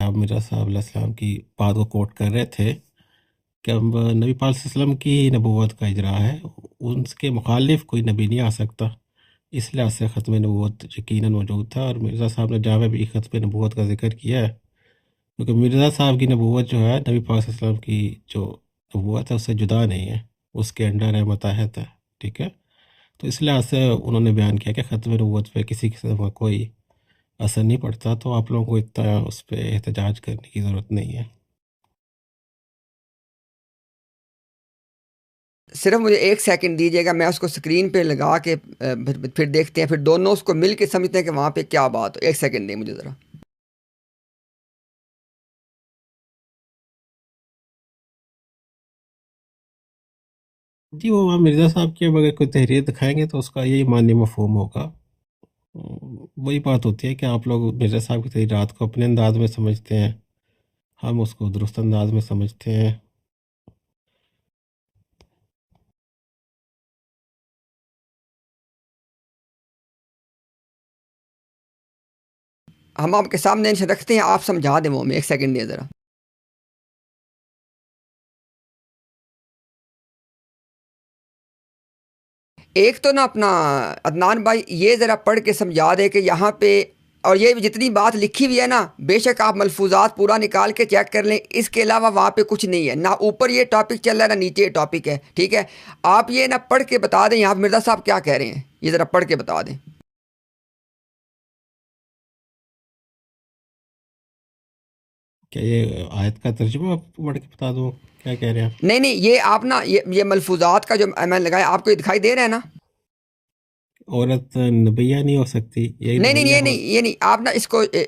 آپ مرزا صاحب علیہ السلام کی بات کو کوٹ کر رہے تھے کہ اب نبی پاک صلی اللہ علیہ وسلم کی نبوت کا اجرا ہے، ان کے مخالف کوئی نبی نہیں آ سکتا، اس لحاظ سے ختم نبوت یقیناً موجود تھا۔ اور مرزا صاحب نے جہاں بھی ختم نبوت کا ذکر کیا ہے، کیونکہ مرزا صاحب کی نبوت جو ہے نبی پاک صلی اللہ علیہ وسلم کی جو نبوت ہے اس سے جدا نہیں ہے، اس کے انڈر ہے، متحد ہے، ٹھیک ہے۔ تو اس لحاظ سے انہوں نے بیان کیا کہ ختم نبوت پہ کسی قسم کا کوئی اثر نہیں پڑتا، تو آپ لوگوں کو اتنا اس پہ احتجاج کرنے کی ضرورت نہیں ہے۔ صرف مجھے 1 سیکنڈ دیجیے گا، میں اس کو اسکرین پہ لگا کے پھر دیکھتے ہیں، پھر دونوں اس کو مل کے سمجھتے ہیں کہ وہاں پہ کیا بات ہو۔ 1 سیکنڈ دیں مجھے ذرا۔ جی وہ وہاں مرزا صاحب کے اگر کوئی تحریر دکھائیں گے تو اس کا یہی معنی مفہوم ہوگا۔ وہی بات ہوتی ہے کہ آپ لوگ مرزا صاحب کی تحریرات کو اپنے انداز میں سمجھتے ہیں، ہم اس کو درست انداز میں سمجھتے ہیں۔ ہم آپ کے سامنے ان سے رکھتے ہیں، آپ سمجھا دیں وہ میں 1 سیکنڈ دیں ذرا۔ ایک تو نا اپنا عدنان بھائی یہ ذرا پڑھ کے سمجھا دے کہ یہاں پہ، اور یہ جتنی بات لکھی ہوئی ہے نا، بے شک آپ ملفوظات پورا نکال کے چیک کر لیں، اس کے علاوہ وہاں پہ کچھ نہیں ہے، نہ اوپر یہ ٹاپک چل رہا ہے نہ نیچے یہ ٹاپک ہے، ٹھیک ہے۔ آپ یہ نہ پڑھ کے بتا دیں یہاں مرزا صاحب کیا کہہ رہے ہیں، یہ ذرا پڑھ کے بتا دیں۔ کیا یہ آیت کا ترجمہ آپ پڑھ کے بتا دوں کیا کہہ رہے ہیں آپ؟ نہیں نہیں، یہ آپ نا یہ ملفوظات کا جو میں نے لگایا آپ کو یہ دکھائی دے رہا ہے نا؟ عورت نبیہ نہیں ہو سکتی، یہی نہیں نہیں، نبیہ یہ ہو؟ نہیں یہ نہیں، آپ نا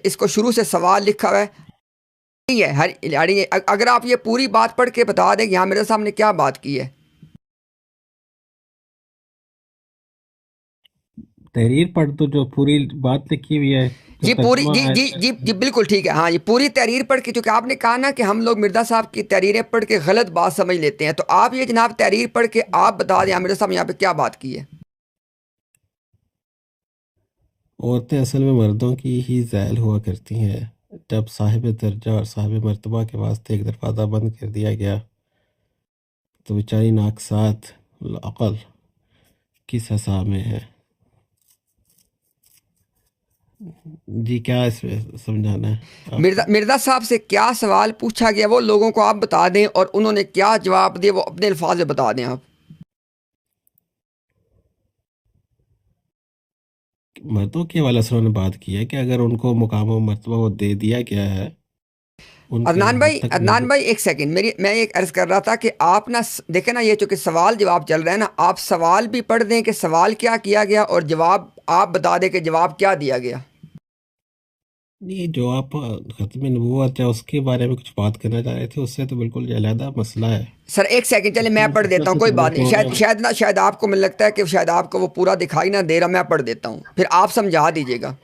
اس کو شروع سے سوال لکھا ہوا ہے، نہیں ہے ہر اگر آپ یہ پوری بات پڑھ کے بتا دیں کہ یہاں میرے سامنے کیا بات کی ہے۔ تحریر پڑھ تو جو پوری بات لکھی ہوئی ہے، جو جی پوری، ترجمہ جی جی آیت جی جی بالکل ٹھیک ہے، ہاں یہ پوری تحریر پڑھ کے، چونکہ آپ نے کہا نا کہ ہم لوگ مرزا صاحب کی تحریریں پڑھ کے غلط بات سمجھ لیتے ہیں، تو آپ یہ جناب تحریر پڑھ کے آپ بتا دیں مرزا صاحب یہاں پہ کیا بات کی ہے۔ عورتیں اصل میں مردوں کی ہی ذیل ہوا کرتی ہیں، جب صاحب درجہ اور صاحب مرتبہ کے واسطے ایک دروازہ بند کر دیا گیا تو بیچاری ناقصات العقل کس حسا میں ہے۔ جی کیا اس میں سمجھانا ہے آپ کو؟ مرزا صاحب سے کیا سوال پوچھا گیا وہ لوگوں کو آپ بتا دیں، اور انہوں نے کیا جواب دیے وہ اپنے الفاظ میں بتا دیں آپ۔ مردوں کے حوالے سے انہوں نے بات کی ہے کہ اگر ان کو مقام و مرتبہ وہ دے دیا گیا ہے، ان کے حد تک عدنان بھائی 1 سیکنڈ، میں ایک عرض کر رہا تھا کہ آپ نا دیکھیں نا، یہ چونکہ سوال جواب چل رہا ہے نا، آپ سوال بھی پڑھ دیں کہ سوال کیا کیا گیا، اور جواب آپ بتا دیں کہ جواب کیا دیا گیا۔ نہیں، جو آپ ختم نبوت ہے اس کے بارے میں کچھ بات کرنا چاہ رہے تھے، اس سے تو بالکل یہ علیحدہ مسئلہ ہے۔ سر 1 سیکنڈ چلے میں پڑھ دیتا ہوں، کوئی بات نہیں، شاید آپ کو مجھے لگتا ہے کہ شاید آپ کو وہ پورا دکھائی نہ دے رہا، میں پڑھ دیتا ہوں پھر آپ سمجھا دیجیے گا۔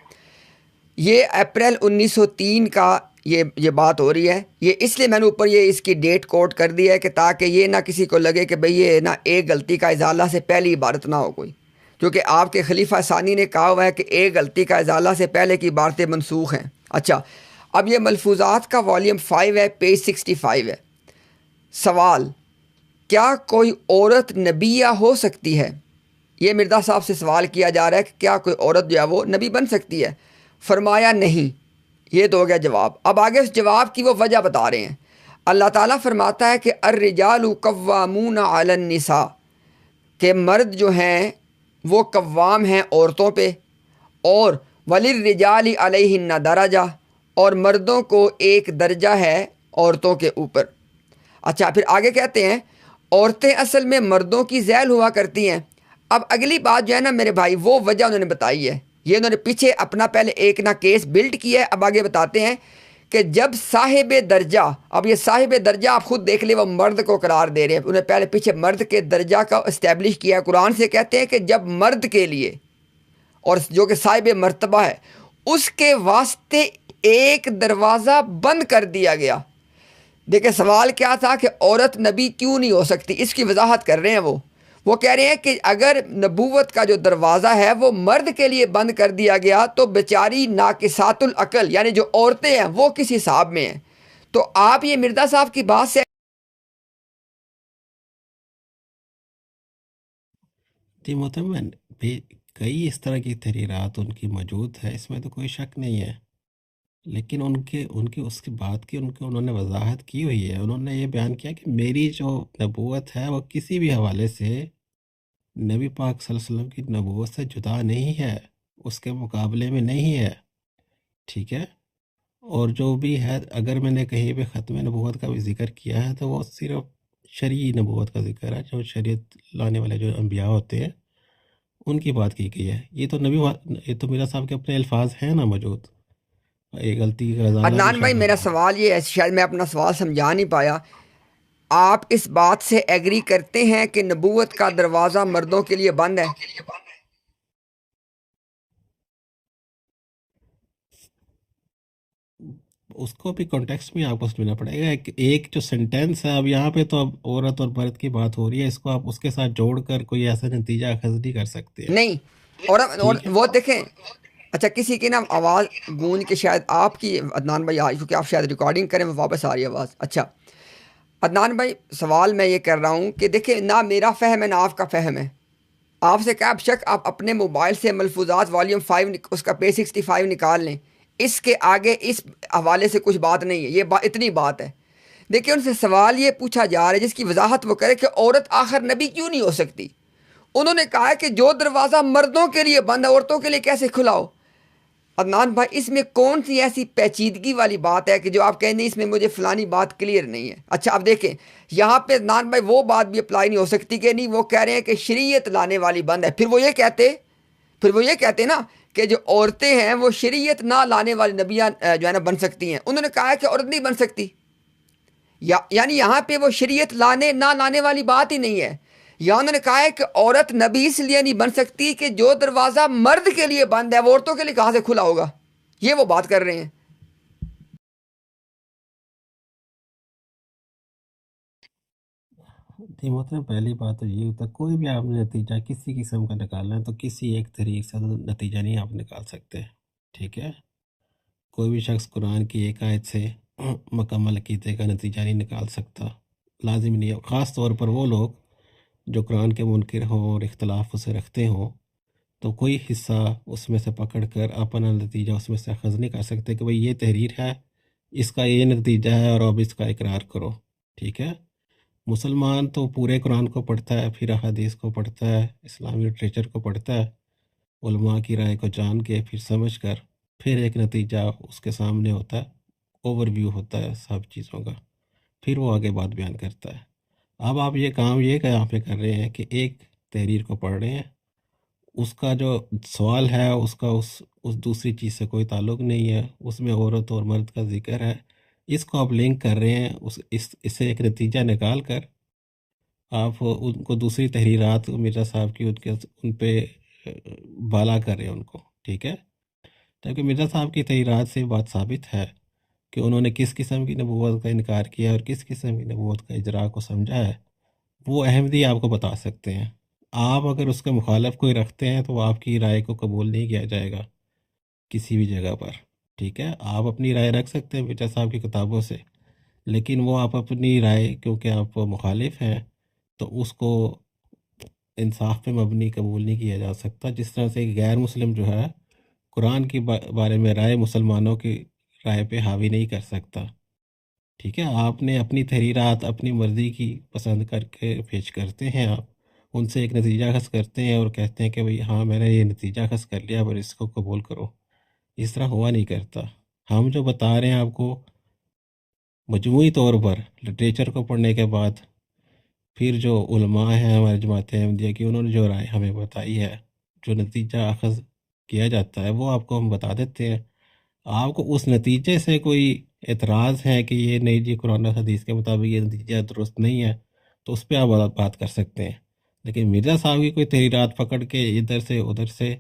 یہ اپریل 1903 کا یہ بات ہو رہی ہے، یہ اس لیے میں نے اوپر یہ اس کی ڈیٹ کوٹ کر دی ہے کہ تاکہ یہ نہ کسی کو لگے کہ بھئی یہ نہ ایک غلطی کا ازالہ سے پہلی عبارت نہ ہو کوئی، کیونکہ آپ کے خلیفہ ثانی نے کہا ہوا ہے کہ ایک غلطی کا ازالہ سے پہلے کی عبارتیں منسوخ ہیں۔ اچھا، اب یہ ملفوظات کا والیوم 5 ہے، پیج 65 ہے۔ سوال: کیا کوئی عورت نبیہ ہو سکتی ہے؟ یہ مرزا صاحب سے سوال کیا جا رہا ہے کہ کیا کوئی عورت جو ہے وہ نبی بن سکتی ہے؟ فرمایا نہیں، یہ تو ہو گیا جواب۔ اب آگے اس جواب کی وہ وجہ بتا رہے ہیں۔ اللہ تعالیٰ فرماتا ہے کہ الرجال قوامون علی النساء، کہ مرد جو ہیں وہ قوام ہیں عورتوں پہ، اور وللرجال علیہن درجہ، اور مردوں کو ایک درجہ ہے عورتوں کے اوپر۔ اچھا، پھر آگے کہتے ہیں عورتیں اصل میں مردوں کی ذیل ہوا کرتی ہیں۔ اب اگلی بات جو ہے نا میرے بھائی، وہ وجہ انہوں نے بتائی ہے، یہ انہوں نے پیچھے اپنا پہلے ایک نہ کیس بلڈ کیا ہے، اب آگے بتاتے ہیں کہ جب صاحب درجہ، اب یہ صاحب درجہ آپ خود دیکھ لیں، وہ مرد کو قرار دے رہے ہیں، انہیں پہلے پیچھے مرد کے درجہ کا اسٹیبلش کیا ہے، قرآن سے کہتے ہیں کہ جب مرد کے لیے، اور جو کہ صاحب مرتبہ ہے، اس کے واسطے ایک دروازہ بند کر دیا گیا۔ دیکھیں سوال کیا تھا کہ عورت نبی کیوں نہیں ہو سکتی، اس کی وضاحت کر رہے ہیں وہ وہ کہہ رہے ہیں کہ اگر نبوت کا جو دروازہ ہے وہ مرد کے لیے بند کر دیا گیا تو بیچاری ناقصات العقل یعنی جو عورتیں ہیں وہ کس حساب میں ہیں. تو آپ یہ مرزا صاحب کی بات سے جی محترم، کئی اس طرح کی تحریرات ان کی موجود ہے، اس میں تو کوئی شک نہیں ہے، لیکن ان کی اس کی بات کی انہوں نے وضاحت کی ہوئی ہے. انہوں نے یہ بیان کیا کہ میری جو نبوت ہے وہ کسی بھی حوالے سے نبی پاک صلی اللہ علیہ وسلم کی نبوت سے جدا نہیں ہے، اس کے مقابلے میں نہیں ہے. ٹھیک ہے. اور جو بھی ہے، اگر میں نے کہیں پہ ختم نبوت کا بھی ذکر کیا ہے تو وہ صرف شرعی نبوت کا ذکر ہے، جو شریعت لانے والے جو انبیاء ہوتے ہیں ان کی بات کی گئی ہے. یہ تو میرا صاحب کے اپنے الفاظ ہیں نا موجود. یہ غلطی کا ازالہ بھی عدنان بھائی شامل میرا ہے. سوال یہ ہے، شاید میں اپنا سوال سمجھا نہیں پایا. آپ اس بات سے ایگری کرتے ہیں کہ نبوت کا دروازہ مردوں کے لیے بند ہے؟ اس کو بھی کانٹیکسٹ میں آپ کو سمجھنا پڑے گا. ایک جو سینٹینس ہے، اب یہاں پہ تو اب عورت اور مرد کی بات ہو رہی ہے، اس کو آپ اس کے ساتھ جوڑ کر کوئی ایسا نتیجہ اخذ نہیں کر سکتے ہیں. نہیں. اور ٹھیک ہے. وہ دیکھیں، اچھا کسی کی نا آواز گونج کے شاید آپ کی عدنان بھائی کیونکہ آپ شاید ریکارڈنگ کریں وہ واپس آ رہی ہے آواز. اچھا عدنان بھائی سوال میں یہ کر رہا ہوں کہ دیکھیں نہ میرا فہم ہے نہ آپ کا فہم ہے. آپ سے کیا شک آپ اپنے موبائل سے ملفوظات والیوم 5 اس کا پیج 65 نکال لیں. اس کے آگے اس حوالے سے کچھ بات نہیں ہے، یہ اتنی بات ہے. دیکھیں ان سے سوال یہ پوچھا جا رہا ہے جس کی وضاحت وہ کرے کہ عورت آخر نبی کیوں نہیں ہو سکتی. انہوں نے کہا ہے کہ جو دروازہ مردوں کے لیے بند ہے عورتوں کے لیے کیسے کھلا ہو. عدنان بھائی اس میں کون سی ایسی پیچیدگی والی بات ہے کہ جو آپ کہیں نہیں اس میں مجھے فلانی بات کلیئر نہیں ہے. اچھا اب دیکھیں یہاں پہ عدنان بھائی وہ بات بھی اپلائی نہیں ہو سکتی کہ نہیں وہ کہہ رہے ہیں کہ شریعت لانے والی بند ہے. پھر وہ یہ کہتے نا کہ جو عورتیں ہیں وہ شریعت نہ لانے والی نبیاں جو ہے نا بن سکتی ہیں. انہوں نے کہا ہے کہ عورت نہیں بن سکتی، یعنی یہاں پہ وہ شریعت لانے نہ لانے والی بات ہی نہیں ہے. یا انہوں نے کہا ہے کہ عورت نبی اس لیے نہیں بن سکتی کہ جو دروازہ مرد کے لیے بند ہے وہ عورتوں کے لیے کہاں سے کھلا ہوگا. یہ وہ بات کر رہے ہیں. جی محترم، پہلی بات تو یہ ہوتا ہے کوئی بھی آپ نے نتیجہ کسی قسم کا نکالنا ہے تو کسی ایک تحریر سے تو نتیجہ نہیں آپ نکال سکتے. ٹھیک ہے. کوئی بھی شخص قرآن کی ایک آیت سے مکمل عقیدے کا نتیجہ نہیں نکال سکتا، لازم نہیں ہے. خاص طور پر وہ لوگ جو قرآن کے منکر ہوں اور اختلاف اسے رکھتے ہوں تو کوئی حصہ اس میں سے پکڑ کر اپنا نتیجہ اس میں سے اخذ نہیں کر سکتے کہ بھئی یہ تحریر ہے، اس کا یہ نتیجہ ہے اور اب اس کا اقرار کرو. ٹھیک ہے. مسلمان تو پورے قرآن کو پڑھتا ہے، پھر احادیث کو پڑھتا ہے، اسلامی لٹریچر کو پڑھتا ہے، علماء کی رائے کو جان کے پھر سمجھ کر پھر ایک نتیجہ اس کے سامنے ہوتا ہے، اوور ویو ہوتا ہے سب چیزوں کا، پھر وہ آگے بات بیان کرتا ہے. اب آپ یہ کام یہاں پہ کر رہے ہیں کہ ایک تحریر کو پڑھ رہے ہیں، اس کا جو سوال ہے اس کا اس دوسری چیز سے کوئی تعلق نہیں ہے، اس میں عورت اور مرد کا ذکر ہے، اس کو آپ لنک کر رہے ہیں، اس سے ایک نتیجہ نکال کر آپ ان کو دوسری تحریرات مرزا صاحب کی ان پہ بالا کر رہے ہیں ان کو. ٹھیک ہے. جبکہ مرزا صاحب کی تحریرات سے بات ثابت ہے کہ انہوں نے کس قسم کی نبوت کا انکار کیا اور کس قسم کی نبوت کا اجراء کو سمجھا ہے. وہ احمدی آپ کو بتا سکتے ہیں. آپ اگر اس کے مخالف کوئی رکھتے ہیں تو آپ کی رائے کو قبول نہیں کیا جائے گا کسی بھی جگہ پر. ٹھیک ہے. آپ اپنی رائے رکھ سکتے ہیں مرزا صاحب کی کتابوں سے، لیکن وہ آپ اپنی رائے کیونکہ آپ مخالف ہیں تو اس کو انصاف پہ مبنی قبول نہیں کیا جا سکتا. جس طرح سے غیر مسلم جو ہے قرآن کے بارے میں رائے مسلمانوں کی رائے پہ حاوی نہیں کر سکتا. ٹھیک ہے. آپ نے اپنی تحریرات اپنی مرضی کی پسند کر کے پیش کرتے ہیں، آپ ان سے ایک نتیجہ اخذ کرتے ہیں اور کہتے ہیں کہ بھئی ہاں میں نے یہ نتیجہ اخذ کر لیا پر اس کو قبول کرو. اس طرح ہوا نہیں کرتا. ہم جو بتا رہے ہیں آپ کو مجموعی طور پر لٹریچر کو پڑھنے کے بعد، پھر جو علماء ہیں ہمارے جماعت احمدیہ کی انہوں نے جو رائے ہمیں بتائی ہے، جو نتیجہ اخذ کیا جاتا ہے وہ آپ کو ہم بتا دیتے ہیں. آپ کو اس نتیجے سے کوئی اعتراض ہے کہ یہ نہیں جی قرآن و حدیث کے مطابق یہ نتیجہ درست نہیں ہے تو اس پہ آپ بات کر سکتے ہیں. لیکن مرزا صاحب کی کوئی تحریرات پکڑ کے ادھر سے ادھر سے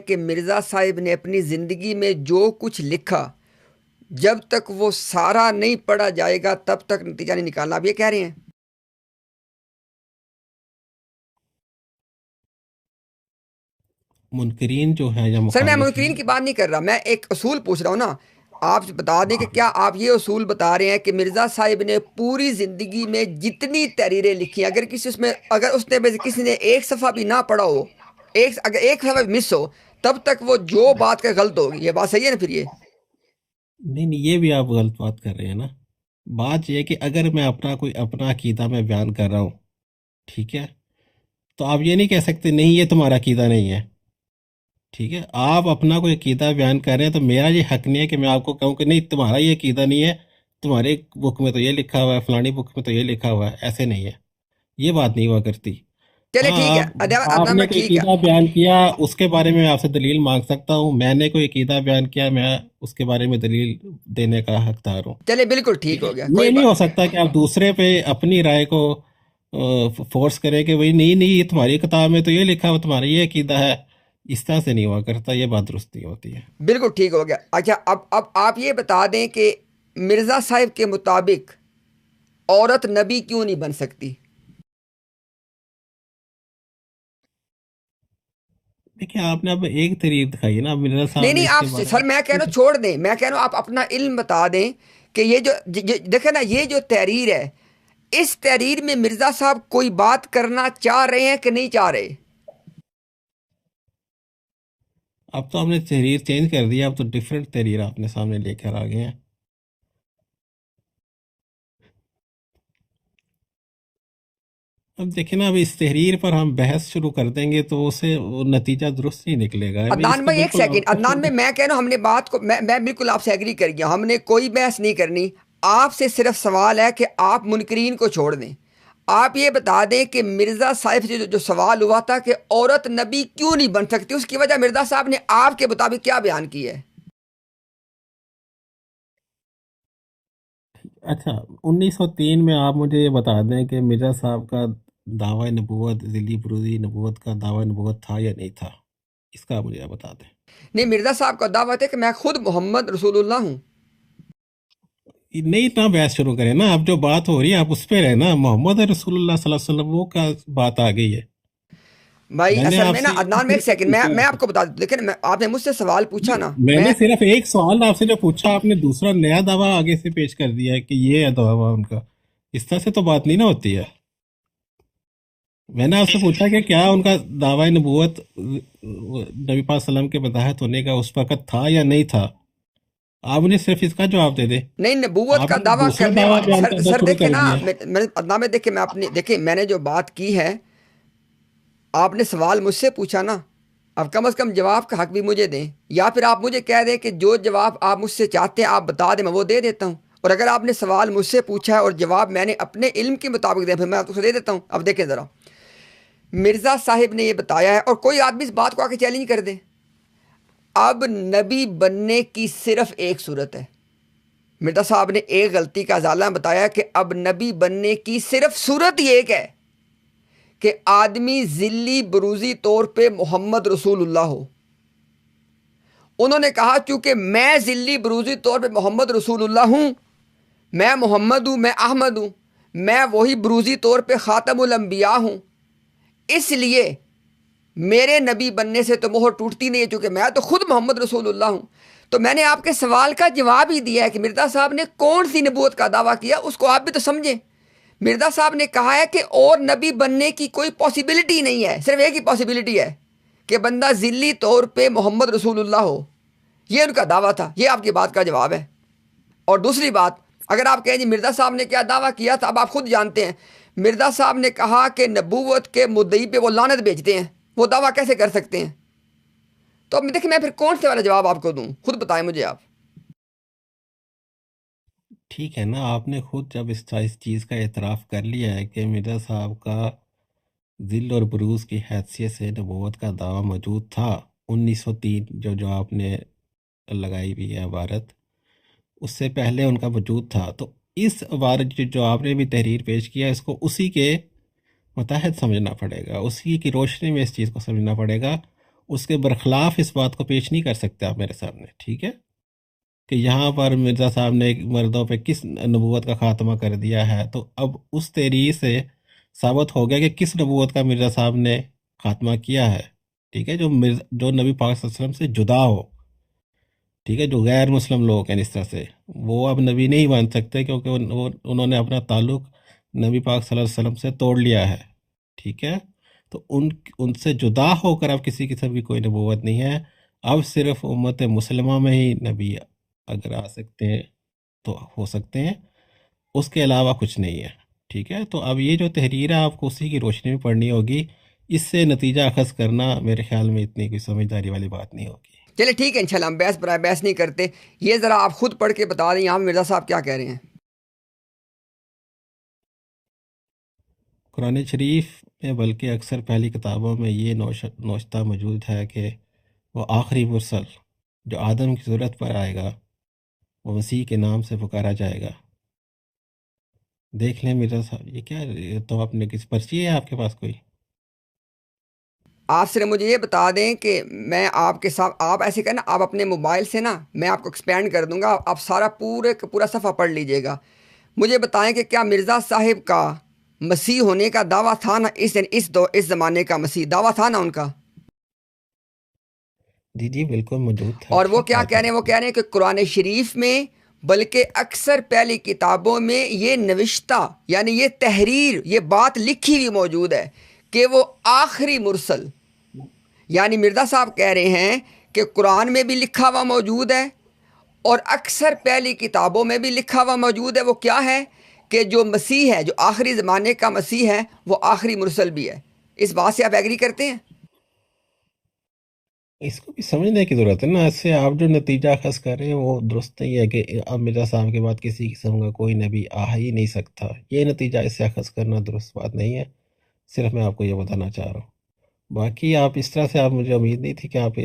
کہ مرزا صاحب نے اپنی زندگی میں جو کچھ لکھا جب تک وہ سارا نہیں پڑھا جائے گا تب تک نتیجہ نہیں نکالنا. آپ یہ کہہ رہے ہیں؟ منکرین جو ہیں یا سر میں مخالف منکرین کی بات نہیں کر رہا، میں ایک اصول پوچھ رہا ہوں نا. آپ بتا دیں کہ کیا آپ یہ اصول بتا رہے ہیں کہ مرزا صاحب نے پوری زندگی میں جتنی تحریریں لکھی ہیں، اگر اس نے کسی نے ایک صفحہ بھی نہ پڑھا ہو، اگر ایک صفحہ بھی مس ہو، تب تک وہ جو بات کا غلط ہوگی؟ یہ بات صحیح ہے نا پھر یہ؟ نہیں یہ بھی آپ غلط بات کر رہے ہیں نا. بات یہ ہے کہ اگر میں اپنا عقیدہ میں بیان کر رہا ہوں، ٹھیک ہے، تو آپ یہ نہیں کہہ سکتے نہیں یہ تمہارا عقیدہ نہیں ہے. ٹھیک ہے، آپ اپنا کوئی عقیدہ بیان کر رہے ہیں تو میرا یہ حق نہیں ہے کہ میں آپ کو کہوں کہ نہیں تمہارا یہ عقیدہ نہیں ہے، تمہارے بک میں تو یہ لکھا ہوا ہے، فلانی بک میں تو یہ لکھا ہوا ہے. ایسے نہیں ہے، یہ بات نہیں ہوا کرتی. چلے ہاں، ٹھیک ہے آپ عدنان نے بھائی، کوئی ٹھیک ہے. عقیدہ بیان کیا اس کے بارے میں آپ سے دلیل مانگ سکتا ہوں. میں نے کوئی عقیدہ بیان کیا، میں اس کے بارے میں دلیل دینے کا حقدار ہوں. چلے بالکل ٹھیک ٹھیک ہے، ہو گیا، یہ کوئی نہیں بات. ہو سکتا کہ آپ دوسرے پہ اپنی رائے کو فورس کریں کہ وہی نہیں نہیں یہ تمہاری کتاب میں تو یہ لکھا ہوا، تمہارا یہ عقیدہ ہے. اس طرح سے نہیں ہوا کرتا، یہ بات درست نہیں ہوتی ہے. بالکل ٹھیک ہو گیا. اچھا اب آپ یہ بتا دیں کہ مرزا صاحب کے مطابق عورت نبی کیوں نہیں بن سکتی؟ دیکھیں آپ نے اب ایک تحریر دکھائی ہے نا، اب مرزا نہیں صاحب نے نہیں، اس آپ کے بارے سر میں کہہ رہا ہوں چھوڑ دیں، میں کہہ رہا ہوں آپ اپنا علم بتا دیں کہ یہ جو دیکھیں نا، یہ جو تحریر ہے، اس تحریر میں مرزا صاحب کوئی بات کرنا چاہ رہے ہیں کہ نہیں چاہ رہے؟ اب تو ہم نے تحریر چینج کر دیا، اب تو ڈیفرنٹ تحریر آپ نے سامنے لے کر آ گئے ہیں. اب دیکھیں نا، اب اس تحریر پر ہم بحث شروع کر دیں گے تو اسے وہ نتیجہ درست نہیں نکلے گا. ابھی اس عدنان کو بھائی ایک بالکل سیکنڈ، عدنان بھائی میں کہہ رہا ہوں ہم نے بات کو میں بالکل آپ سے ایگری کر گیا، ہم نے کوئی بحث نہیں کرنی. آپ سے صرف سوال ہے کہ آپ منکرین کو چھوڑ دیں. آپ یہ بتا دیں کہ مرزا صاحب سے جو سوال ہوا تھا کہ عورت نبی کیوں نہیں بن سکتی، اس کی وجہ مرزا صاحب نے آپ کے مطابق کیا بیان کی ہے؟ اچھا، 1903 میں آپ مجھے یہ بتا دیں کہ مرزا صاحب کا دعویٰ نبوت، ذلی بروزی نبوت کا دعویٰ نبوت تھا یا نہیں تھا، اس کا مجھے آپ بتا دیں. نہیں، مرزا صاحب کا دعویٰ ہے کہ میں خود محمد رسول اللہ ہوں. نہیں اتنا بحث شروع کریں نا، اب جو بات ہو رہی ہے آپ اس پہ رہے نا. محمد رسول اللہ صلی اللہ علیہ وسلم وہ کا بات آ گئی ہے. بھائی میں نے اصل آپ میں نا سے عدنان میں ایک سیکنڈ، میں آپ کو بتا دوں، لیکن آپ نے مجھ سے سوال پوچھا نا، میں میں نے صرف ایک سوال آپ سے جو پوچھا، آپ نے دوسرا نیا دعویٰ آگے سے پیش کر دیا ہے کہ یہ ہے دعویٰ ان کا. اس طرح سے تو بات نہیں نا ہوتی ہے. میں نے آپ سے پوچھا کہ کیا ان کا دعویٰ نبوت نبی پاک صلی اللہ علیہ وسلم کے بطاحت ہونے کا اس وقت تھا یا نہیں تھا. آپ نے صرف اس کا جواب دے دیں. نہیں، نبوت آپ کا نے دعویٰ دوسرا کرنے دعویٰ والے بیان سر کرنا سر شروع دیکھیں کر نا، دیا. عدنان میں دیکھیں میں نے جو بات کی ہے، آپ نے سوال مجھ سے پوچھا نا، اب کم از کم جواب کا حق بھی مجھے دیں، یا پھر آپ مجھے کہہ دیں کہ جو جواب آپ مجھ سے چاہتے ہیں آپ بتا دیں، میں وہ دے دیتا ہوں. اور اگر آپ نے سوال مجھ سے پوچھا ہے اور جواب میں نے اپنے علم کے مطابق دیا، پھر میں آپ کو دے دیتا ہوں. اب دیکھیں ذرا، مرزا صاحب نے یہ بتایا ہے، اور کوئی آدمی اس بات کو آ کے چیلنج کر دے، اب نبی بننے کی صرف ایک صورت ہے. مرزا صاحب نے ایک غلطی کا ازالہ بتایا کہ اب نبی بننے کی صرف صورت ہی ایک ہے کہ آدمی ذلی بروزی طور پہ محمد رسول اللہ ہو. انہوں نے کہا چونکہ میں ذلی بروزی طور پہ محمد رسول اللہ ہوں، میں محمد ہوں، میں احمد ہوں، میں وہی بروزی طور پہ خاتم الانبیاء ہوں، اس لیے میرے نبی بننے سے تو مہر ٹوٹتی نہیں ہے، چونکہ میں تو خود محمد رسول اللہ ہوں. تو میں نے آپ کے سوال کا جواب ہی دیا ہے کہ مرزا صاحب نے کون سی نبوت کا دعویٰ کیا، اس کو آپ بھی تو سمجھیں. مرزا صاحب نے کہا ہے کہ اور نبی بننے کی کوئی پاسبلٹی نہیں ہے، صرف ایک ہی پاسبلٹی ہے کہ بندہ ذلی طور پہ محمد رسول اللہ ہو. یہ ان کا دعویٰ تھا، یہ آپ کی بات کا جواب ہے. اور دوسری بات، اگر آپ کہیں جی مرزا صاحب نے کیا دعویٰ کیا تھا، اب آپ خود جانتے ہیں، مرزا صاحب نے کہا کہ نبوت کے مدعی پہ وہ لعنت بھیجتے ہیں، وہ دعویٰ کیسے کر سکتے ہیں؟ تو اب دیکھیں میں پھر کون سے والا جواب آپ کو دوں، خود بتائیں مجھے آپ. ٹھیک ہے نا، آپ نے خود جب اس چیز کا اعتراف کر لیا ہے کہ مرزا صاحب کا ذل اور بروز کی حیثیت سے نبوت کا دعویٰ موجود تھا. 1903 جو آپ نے لگائی ہوئی ہے عبارت، اس سے پہلے ان کا وجود تھا. تو اس عبارت جو آپ نے بھی تحریر پیش کیا، اس کو اسی کے متحد سمجھنا پڑے گا، اسی کی روشنی میں اس چیز کو سمجھنا پڑے گا. اس کے برخلاف اس بات کو پیش نہیں کر سکتے آپ میرے سامنے. ٹھیک ہے. کہ یہاں پر مرزا صاحب نے مردوں پہ کس نبوت کا خاتمہ کر دیا ہے، تو اب اس تحریر سے ثابت ہو گیا کہ کس نبوت کا مرزا صاحب نے خاتمہ کیا ہے، ٹھیک ہے، جو نبی پاک صلی اللہ علیہ وسلم سے جدا ہو، ٹھیک ہے، جو غیر مسلم لوگ ہیں اس طرح سے، وہ اب نبی نہیں بن سکتے، کیونکہ انہوں نے اپنا تعلق نبی پاک صلی اللہ علیہ وسلم سے توڑ لیا ہے، ٹھیک ہے، تو ان سے جدا ہو کر اب کسی قسم کی کوئی نبوت نہیں ہے، اب صرف امت مسلمہ میں ہی نبی اگر آ سکتے ہیں تو ہو سکتے ہیں، اس کے علاوہ کچھ نہیں ہے، ٹھیک ہے، تو اب یہ جو تحریر ہے آپ کو اسی کی روشنی میں پڑھنی ہوگی، اس سے نتیجہ اخذ کرنا میرے خیال میں اتنی کوئی سمجھداری والی بات نہیں ہوگی۔ چلے ٹھیک ہے، انشاءاللہ ہم بحث نہیں کرتے، یہ ذرا آپ خود پڑھ کے بتا دیں یہاں مرزا صاحب کیا کہہ رہے ہیں۔ قرآن شریف میں بلکہ اکثر پہلی کتابوں میں یہ نوشتہ موجود ہے کہ وہ آخری مرسل جو آدم کی صورت پر آئے گا وہ مسیح کے نام سے پکارا جائے گا۔ دیکھ لیں مرزا صاحب، یہ کیا، یہ تو آپ نے کسی پرچی ہے آپ کے پاس کوئی؟ آپ صرف مجھے یہ بتا دیں کہ میں آپ کے ساتھ، آپ ایسے کرنا، آپ اپنے موبائل سے نا میں آپ کو ایکسپینڈ کر دوں گا، آپ سارا پورا صفحہ پڑھ لیجئے گا، مجھے بتائیں کہ کیا مرزا صاحب کا مسیح ہونے کا دعویٰ تھا نا، اس زمانے کا مسیح دعویٰ تھا نا ان کا؟ جی جی بالکل موجود تھا، اور وہ ٹھیک کیا بات کہہ ہے۔ رہے ہیں، وہ کہہ رہے ہیں کہ قرآن شریف میں بلکہ اکثر پہلی کتابوں میں یہ نوشتہ، یعنی یہ تحریر، یہ بات لکھی ہوئی موجود ہے کہ وہ آخری مرسل، یعنی مرزا صاحب کہہ رہے ہیں کہ قرآن میں بھی لکھا ہوا موجود ہے اور اکثر پہلی کتابوں میں بھی لکھا ہوا موجود ہے، وہ کیا ہے کہ جو مسیح ہے، جو آخری زمانے کا مسیح ہے، وہ آخری مرسل بھی ہے۔ اس بات سے آپ ایگری کرتے ہیں؟ اس کو بھی سمجھنے کی ضرورت ہے نا، اس سے آپ جو نتیجہ اخذ کر رہے ہیں وہ درست نہیں ہے کہ اب مرزا صاحب کے بعد کسی قسم کا کوئی نبی آ ہی نہیں سکتا، یہ نتیجہ اس سے اخذ کرنا درست بات نہیں ہے، صرف میں آپ کو یہ بتانا چاہ رہا ہوں۔ باقی آپ اس طرح سے، آپ مجھے امید نہیں تھی کہ آپ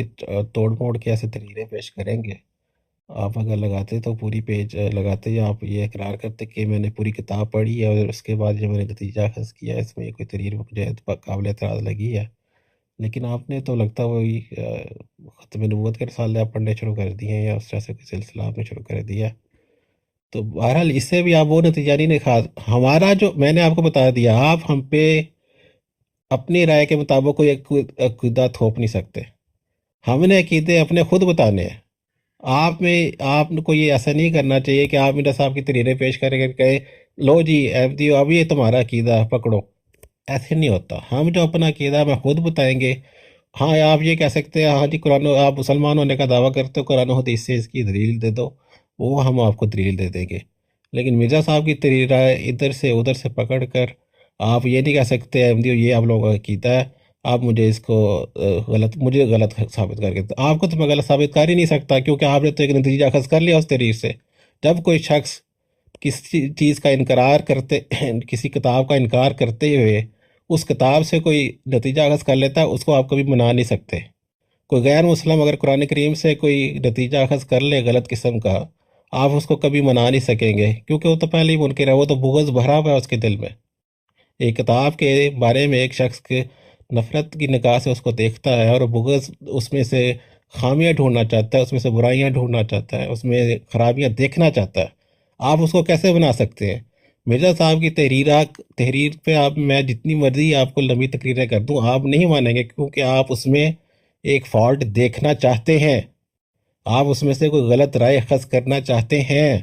توڑ موڑ کے ایسے تحریریں پیش کریں گے، آپ اگر لگاتے تو پوری پیج لگاتے، یا آپ یہ اقرار کرتے کہ میں نے پوری کتاب پڑھی ہے اور اس کے بعد جو میں نے نتیجہ اخذ کیا اس میں کوئی تحریر مجھے قابل اعتراض لگی ہے، لیکن آپ نے تو لگتا وہی ختم نبوت کے رسالے آپ پڑھنے شروع کر دیے ہیں، یا اس طرح سے کوئی سلسلہ آپ نے شروع کر دیا ہے، تو بہرحال اس سے بھی آپ وہ نتیجہ نہیں نکال، ہمارا جو میں نے آپ کو بتا دیا، آپ ہم پہ اپنی رائے کے مطابق کوئی عقیدہ تھوپ نہیں سکتے، ہم نے عقیدے اپنے خود بتانے ہیں، آپ کو یہ ایسا نہیں کرنا چاہیے کہ آپ مرزا صاحب کی تحریریں پیش کریں گے، کہیں لو جی احمدیو اب یہ تمہارا عقیدہ ہے، پکڑو، ایسے نہیں ہوتا، ہم جو اپنا عقیدہ ہمیں خود بتائیں گے۔ ہاں آپ یہ کہہ سکتے ہیں ہاں جی آپ مسلمان ہونے کا دعویٰ کرتے ہو، قرآن و حدیث سے اس کی دلیل دے دو، وہ ہم آپ کو دلیل دے دیں گے، لیکن مرزا صاحب کی تحریر ادھر سے ادھر سے پکڑ کر آپ یہ نہیں کہہ سکتے احمدیو یہ آپ لوگوں کا عقیدہ ہے، آپ مجھے اس کو مجھے غلط ثابت کر کے، آپ کو تو میں غلط ثابت کر ہی نہیں سکتا، کیونکہ آپ نے تو ایک نتیجہ اخذ کر لیا اس تحریر سے۔ جب کوئی شخص کسی چیز کا انکار کرتے کسی کتاب کا انکار کرتے ہوئے اس کتاب سے کوئی نتیجہ اخذ کر لیتا ہے، اس کو آپ کبھی منا نہیں سکتے۔ کوئی غیر مسلم اگر قرآن کریم سے کوئی نتیجہ اخذ کر لے غلط قسم کا، آپ اس کو کبھی منا نہیں سکیں گے، کیونکہ وہ تو پہلے ہی منکر ہے، وہ تو بغض بھرا ہوا ہے اس کے دل میں۔ ایک کتاب کے بارے میں ایک شخص کے نفرت کی نگاہ سے اس کو دیکھتا ہے، اور بغض اس میں سے خامیاں ڈھونڈنا چاہتا ہے، اس میں سے برائیاں ڈھونڈنا چاہتا ہے، اس میں خرابیاں دیکھنا چاہتا ہے، آپ اس کو کیسے بنا سکتے ہیں؟ مرزا صاحب کی تحریر پہ میں جتنی مرضی آپ کو لمبی تقریریں کر دوں، آپ نہیں مانیں گے، کیونکہ آپ اس میں ایک فالٹ دیکھنا چاہتے ہیں، آپ اس میں سے کوئی غلط رائے اخذ کرنا چاہتے ہیں۔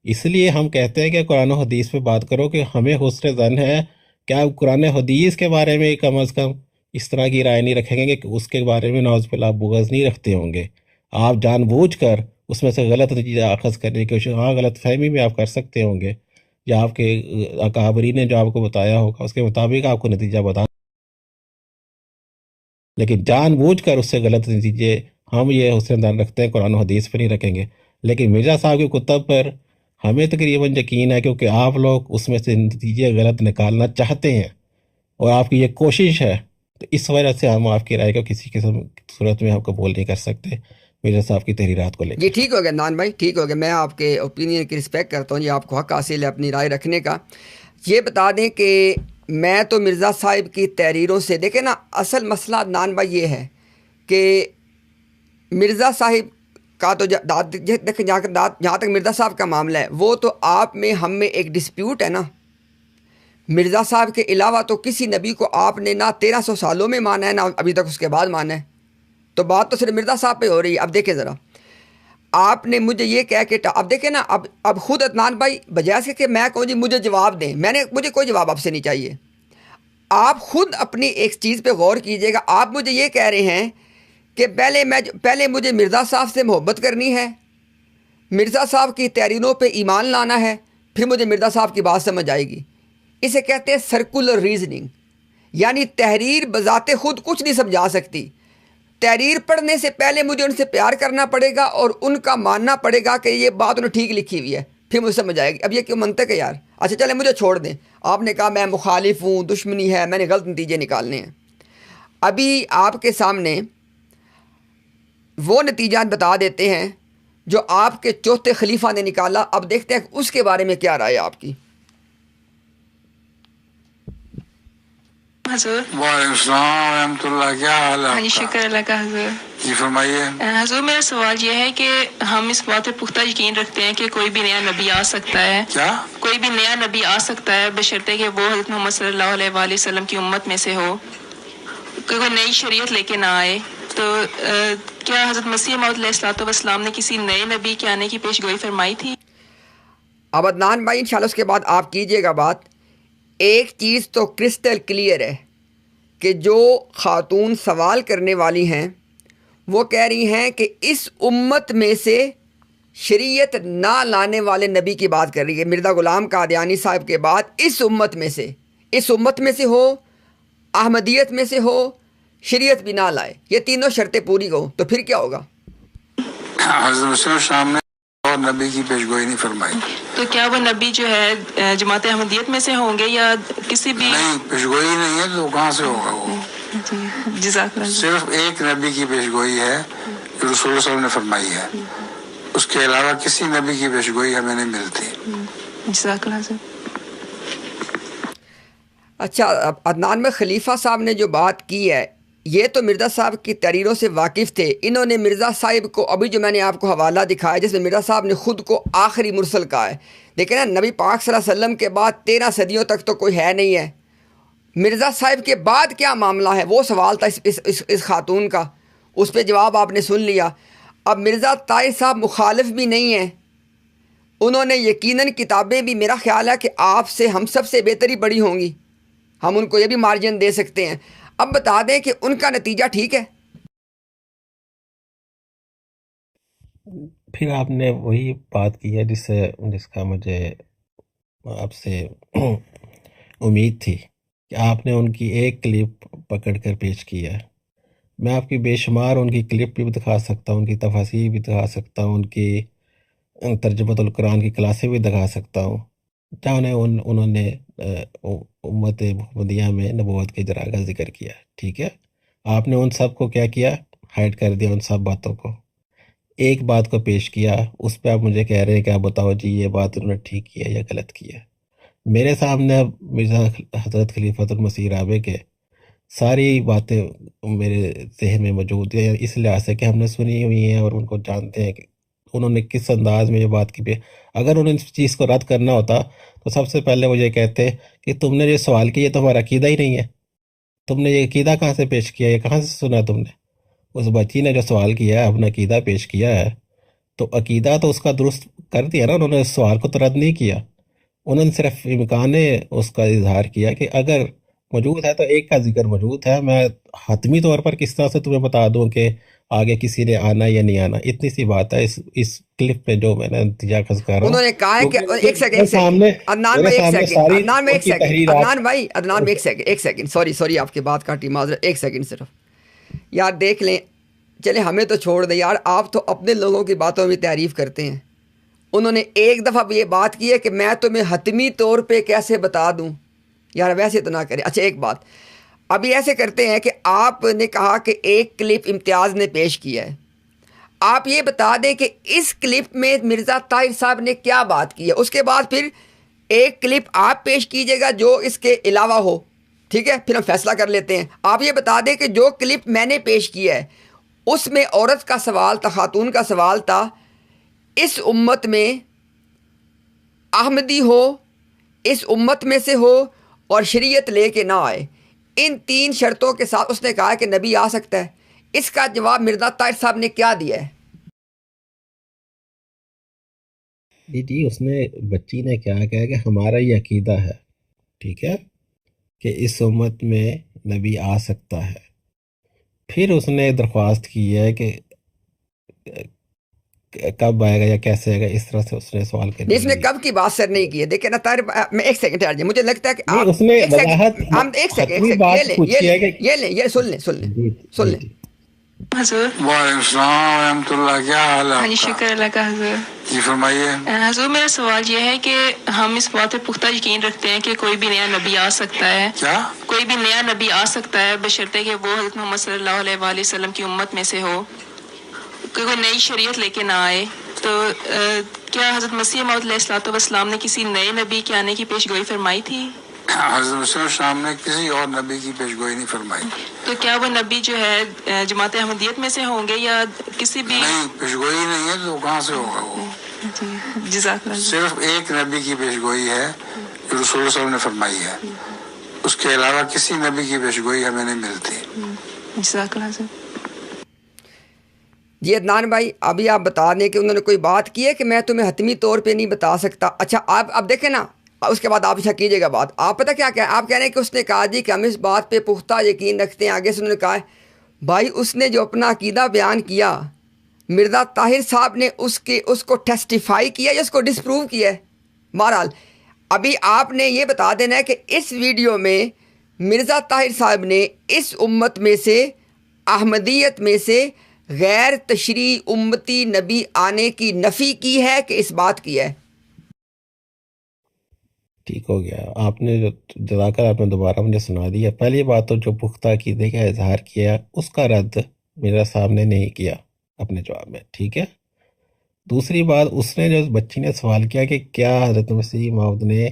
اس لیے ہم کہتے ہیں کہ قرآن و حدیث پہ بات کرو، کہ ہمیں حسن ظن ہے کہ آپ قرآن حدیث کے بارے میں کم از کم اس طرح کی رائے نہیں رکھیں گے کہ اس کے بارے میں نعوذ باللہ بغض نہیں رکھتے ہوں گے، آپ جان بوجھ کر اس میں سے غلط نتیجہ اخذ کرنے کی کوشش، ہاں غلط فہمی میں آپ کر سکتے ہوں گے، یا آپ کے اکابرین نے جو آپ کو بتایا ہوگا اس کے مطابق آپ کو نتیجہ بتا، لیکن جان بوجھ کر اس سے غلط نتیجے ہم یہ حسن ظن رکھتے ہیں قرآن و حدیث پہ نہیں رکھیں گے، لیکن مرزا صاحب کی کتب پر ہمیں تقریباً یقین ہے، کیونکہ آپ لوگ اس میں سے نتیجے غلط نکالنا چاہتے ہیں اور آپ کی یہ کوشش ہے، تو اس وجہ سے ہم آپ کی رائے کو کسی قسم صورت میں ہم قبول نہیں کر سکتے مرزا صاحب کی تحریرات کو لے جی کر۔ ٹھیک ہو گیا عدنان بھائی، ٹھیک ہو گیا، میں آپ کے اوپینین کی رسپیکٹ کرتا ہوں، یہ آپ کو حق حاصل ہے اپنی رائے رکھنے کا۔ یہ بتا دیں کہ میں تو مرزا صاحب کی تحریروں سے، دیکھیں نا، اصل مسئلہ عدنان بھائی یہ ہے کہ مرزا صاحب کا تو دیکھیں جہاں تک مرزا صاحب کا معاملہ ہے وہ تو آپ میں ہم میں ایک ڈسپیوٹ ہے نا. مرزا صاحب کے علاوہ تو کسی نبی کو آپ نے نہ 1300 سالوں میں مانا ہے نہ ابھی تک اس کے بعد مانا ہے. تو بات تو صرف مرزا صاحب پہ ہو رہی ہے. اب دیکھیں ذرا آپ نے مجھے یہ کہہ کے اب دیکھیں نا اب خود عدنان بھائی بجائے اس کے کہ میں کہوں جی مجھے جواب دیں، مجھے کوئی جواب آپ سے نہیں چاہیے. آپ خود اپنی ایک چیز پہ غور کیجئے گا. آپ مجھے یہ کہہ رہے ہیں کہ پہلے مجھے مرزا صاحب سے محبت کرنی ہے، مرزا صاحب کی تحریروں پہ ایمان لانا ہے، پھر مجھے مرزا صاحب کی بات سمجھ آئے گی. اسے کہتے ہیں سرکولر ریزننگ، یعنی تحریر بذات خود کچھ نہیں سمجھا سکتی. تحریر پڑھنے سے پہلے مجھے ان سے پیار کرنا پڑے گا اور ان کا ماننا پڑے گا کہ یہ بات انہوں نے ٹھیک لکھی ہوئی ہے، پھر مجھے سمجھ آئے گی. اب یہ کیوں منطق ہے یار؟ اچھا چلے مجھے چھوڑ دیں. آپ نے کہا میں مخالف ہوں، دشمنی ہے، میں نے غلط نتیجے نکالنے ہیں. ابھی آپ کے سامنے وہ نتیجات بتا دیتے ہیں جو آپ کے چوتھے خلیفہ نے نکالا. اب دیکھتے ہیں اس کے بارے میں کیا رائے ہے آپ کی. حضور وعلیکم السلام ورحمۃ اللہ، کیا حال ہے؟ ہاں جی شکر اللہ کا حضور. جی فرمائیے. حضور میرا سوال یہ ہے کہ ہم اس بات پہ پختہ یقین رکھتے ہیں کہ کوئی بھی نیا نبی آ سکتا ہے. کیا؟ کوئی بھی نیا نبی آ سکتا ہے بشرطے کہ وہ حضرت محمد صلی اللہ علیہ وآلہ وسلم کی امت میں سے ہو، کوئی نئی شریعت لے کے نہ آئے. تو کیا حضرت مسیح موعود علیہ الصلوۃ والسلام نے کسی نئے نبی کے آنے کی پیش گوئی فرمائی تھی؟ اب عدنان بھائی انشاءاللہ اس کے بعد آپ کیجئے گا بات. ایک چیز تو کرسٹل کلیئر ہے کہ جو خاتون سوال کرنے والی ہیں وہ کہہ رہی ہیں کہ اس امت میں سے شریعت نہ لانے والے نبی کی بات کر رہی ہے. مرزا غلام قادیانی صاحب کے بعد اس امت میں سے ہو، احمدیت میں سے ہو، شریعت بھی نہ لائے، یہ تینوں شرطیں پوری ہو تو پھر کیا ہوگا؟ حضرت مسیح السلام نے اور نبی کی پیشگوئی نہیں فرمائی. تو کیا وہ نبی جو ہے جماعت احمدیت میں سے ہوں گے یا کسی بھی؟ نہیں، پیشگوئی نہیں ہے تو کہاں سے ہوگا وہ؟ جزاک اللہ. صرف ایک نبی کی پیشگوئی ہے جو رسول اللہ صلی اللہ علیہ وسلم نے فرمائی ہے، اس کے علاوہ کسی نبی کی پیشگوئی ہمیں نہیں ملتی. جزاک اللہ. اچھا عدنان میں خلیفہ صاحب نے جو بات کی ہے یہ تو مرزا صاحب کی تحریروں سے واقف تھے. انہوں نے مرزا صاحب کو ابھی جو میں نے آپ کو حوالہ دکھایا جس میں مرزا صاحب نے خود کو آخری مرسل کہا ہے. دیکھیں نا نبی پاک صلی اللہ علیہ وسلم کے بعد 13 صدیوں تک تو کوئی ہے نہیں ہے. مرزا صاحب کے بعد کیا معاملہ ہے وہ سوال تھا اس خاتون کا، اس پہ جواب آپ نے سن لیا. اب مرزا طاہر صاحب مخالف بھی نہیں ہیں، انہوں نے یقیناً کتابیں بھی میرا خیال ہے کہ آپ سے ہم سب سے بہتر ہی پڑھی ہوں گی، ہم ان کو یہ بھی مارجن دے سکتے ہیں. اب بتا دیں کہ ان کا نتیجہ ٹھیک ہے. پھر آپ نے وہی بات کی ہے جس کا مجھے آپ سے امید تھی کہ آپ نے ان کی ایک کلپ پکڑ کر پیش کی ہے. میں آپ کی بے شمار ان کی کلپ بھی دکھا سکتا ہوں، ان کی تفاسیر بھی دکھا سکتا ہوں، ان کی ترجمۃ القرآن کی کلاسیں بھی دکھا سکتا ہوں جہاں انہوں نے امت محمدیہ میں نبوت کے اجراء کا ذکر کیا. ٹھیک ہے، آپ نے ان سب کو کیا کیا؟ ہائڈ کر دیا ان سب باتوں کو. ایک بات کو پیش کیا، اس پہ آپ مجھے کہہ رہے ہیں کہ آپ بتاؤ جی یہ بات انہوں نے ٹھیک کیا یا غلط کیا. میرے سامنے اب مرزا حضرت خلیفۃ المسیح رابع کے ساری باتیں میرے ذہن میں موجود ہیں، اس لحاظ سے کہ ہم نے سنی ہوئی ہیں اور ان کو جانتے ہیں کہ انہوں نے کس انداز میں یہ بات کی. اگر انہوں نے اس چیز کو رد کرنا ہوتا تو سب سے پہلے وہ یہ کہتے کہ تم نے جو سوال کیا یہ تو ہمارا عقیدہ ہی نہیں ہے، تم نے یہ عقیدہ کہاں سے پیش کیا، یہ کہاں سے سنا تم نے؟ اس بچی نے جو سوال کیا ہے، اپنا عقیدہ پیش کیا ہے، تو عقیدہ تو اس کا درست کر دیا نا. انہوں نے اس سوال کو تو رد نہیں کیا، انہوں نے صرف امکان اس کا اظہار کیا کہ اگر موجود ہے تو ایک کا ذکر موجود ہے. میں حتمی طور پر کس طرح سے تمہیں بتا دوں کہ آگے کسی نے آنا یا نہیں آنا؟ اتنی سی بات ہے اس کلپ پہ جو میں نے نتیجہ خاص کر رہا ہوں. انہوں نے کہا ہے کہ ایک سیکنڈ سوری آپ کی بات کاٹی، معذرت، ایک سیکنڈ صرف. یار دیکھ لیں، چلے ہمیں تو چھوڑ دیں یار، آپ تو اپنے لوگوں کی باتوں میں تعریف کرتے ہیں. انہوں نے ایک دفعہ یہ بات کی ہے کہ میں تمہیں حتمی طور پہ کیسے بتا دوں. یار ویسے تو نہ کریں. اچھا ایک بات ابھی ایسے کرتے ہیں کہ آپ نے کہا کہ ایک کلپ امتیاز نے پیش کیا ہے، آپ یہ بتا دیں کہ اس کلپ میں مرزا طاہر صاحب نے کیا بات کی ہے، اس کے بعد پھر ایک کلپ آپ پیش کیجیے گا جو اس کے علاوہ ہو. ٹھیک ہے، پھر ہم فیصلہ کر لیتے ہیں. آپ یہ بتا دیں کہ جو کلپ میں نے پیش کیا ہے اس میں عورت کا سوال تھا، خاتون کا سوال تھا، اس امت میں احمدی ہو، اس امت میں سے ہو اور شریعت لے کے نہ آئے، ان 3 شرطوں کے ساتھ اس نے کہا کہ نبی آ سکتا ہے۔ اس کا جواب مرزا طاہر صاحب نے کیا دیا ہے؟ جی اس نے بچی نے کیا کہا کہ ہمارا یہ عقیدہ ہے، ٹھیک ہے، کہ اس امت میں نبی آ سکتا ہے۔ پھر اس نے درخواست کی ہے کہ کب آئے گا یا کیسے آئے گا، اس طرح سے اس نے سوال کر اس نے کب کی بات سر نہیں کی ہے۔ دیکھیں نا طاہر، میں ایک سیکنڈ ٹھہر جائیں، مجھے لگتا ہے کہ آپ اس نے وضاحت یہ سن لیں حضور وعلیکم السلام ورحمۃ اللہ، کیا حال ہے؟ ہاں جی شکر اللہ کا حضور۔ جی فرمائیے۔ حضور میرا سوال یہ ہے کہ ہم اس بات پہ پختہ یقین رکھتے ہیں کہ کوئی بھی نیا نبی آ سکتا ہے۔ کیا؟ کوئی بھی نیا نبی آ سکتا ہے بشرطے کہ وہ حضرت محمد صلی اللہ علیہ وآلہ وسلم کی امت میں سے ہو، کہ کوئی نئی شریعت لے کے نہ آئے۔ تو کیا حضرت مسیح موعود علیہ الصلوۃ والسلام نے کسی نئے نبی کے آنے کی پیشگوئی فرمائی تھی؟ حضرت مسیح السلام نے کسی اور نبی کی پیشگوئی نہیں فرمائی۔ تو کیا وہ نبی جو ہے جماعت احمدیت میں سے ہوں گے یا کسی بھی؟ نہیں، پیشگوئی نہیں ہے تو کہاں سے ہوگا وہ؟ جزاک اللہ۔ صرف ایک نبی کی پیشگوئی ہے جو رسول اللہ صلی اللہ علیہ وسلم نے فرمائی ہے، اس کے علاوہ کسی نبی کی پیشگوئی ہمیں نہیں ملتی۔ جزاک اللہ۔ جی عدنان بھائی، ابھی آپ بتا دیں کہ انہوں نے کوئی بات کی ہے کہ میں تمہیں حتمی طور پہ نہیں بتا سکتا۔ اچھا آپ اب دیکھیں نا، اس کے بعد آپ اچھا کیجیے گا بات۔ آپ پتہ کیا کہ آپ کہہ رہے ہیں کہ اس نے کہا جی کہ ہم اس بات پہ پختہ یقین رکھتے ہیں۔ آگے سے انہوں نے کہا ہے بھائی اس نے جو اپنا عقیدہ بیان کیا، مرزا طاہر صاحب نے اس کو ٹیسٹیفائی کیا یا اس کو ڈسپروو کیا ہے؟ بہرحال ابھی آپ نے یہ بتا دینا ہے کہ اس ویڈیو میں مرزا طاہر صاحب نے اس امت میں سے، احمدیت میں سے، غیر تشریعی امتی نبی آنے کی نفی کی ہے کہ اس بات کی ہے؟ ٹھیک ہو گیا، آپ نے جزاک اللہ، آپ نے دوبارہ مجھے سنا دیا۔ پہلی بات تو جو پختہ عقیدے کا اظہار کیا اس کا رد میرا صاحب نے نہیں کیا اپنے جواب میں، ٹھیک ہے۔ دوسری بات، اس نے جو بچی نے سوال کیا کہ کیا حضرت مسیح موعود نے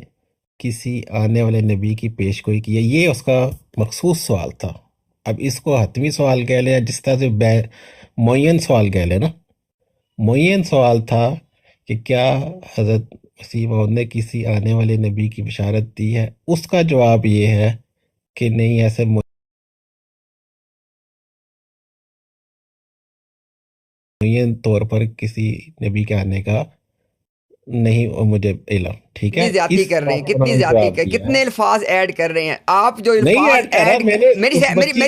کسی آنے والے نبی کی پیشگوئی کی ہے، یہ اس کا مخصوص سوال تھا۔ اب اس کو حتمی سوال کہہ لیں یا جس طرح سے معین سوال کہہ لیں نا، معین سوال تھا کہ کیا حضرت مسیح موعود نے کسی آنے والے نبی کی بشارت دی ہے، اس کا جواب یہ ہے کہ نہیں، ایسے معین طور پر کسی نبی کے آنے کا نہیں مجھے علم، ٹھیک ہے۔ کتنی زیادتی کر رہے ہیں، کتنی زیادتی کر، کتنے الفاظ ایڈ کر رہے ہیں آپ۔ جو الفاظ ایڈ میری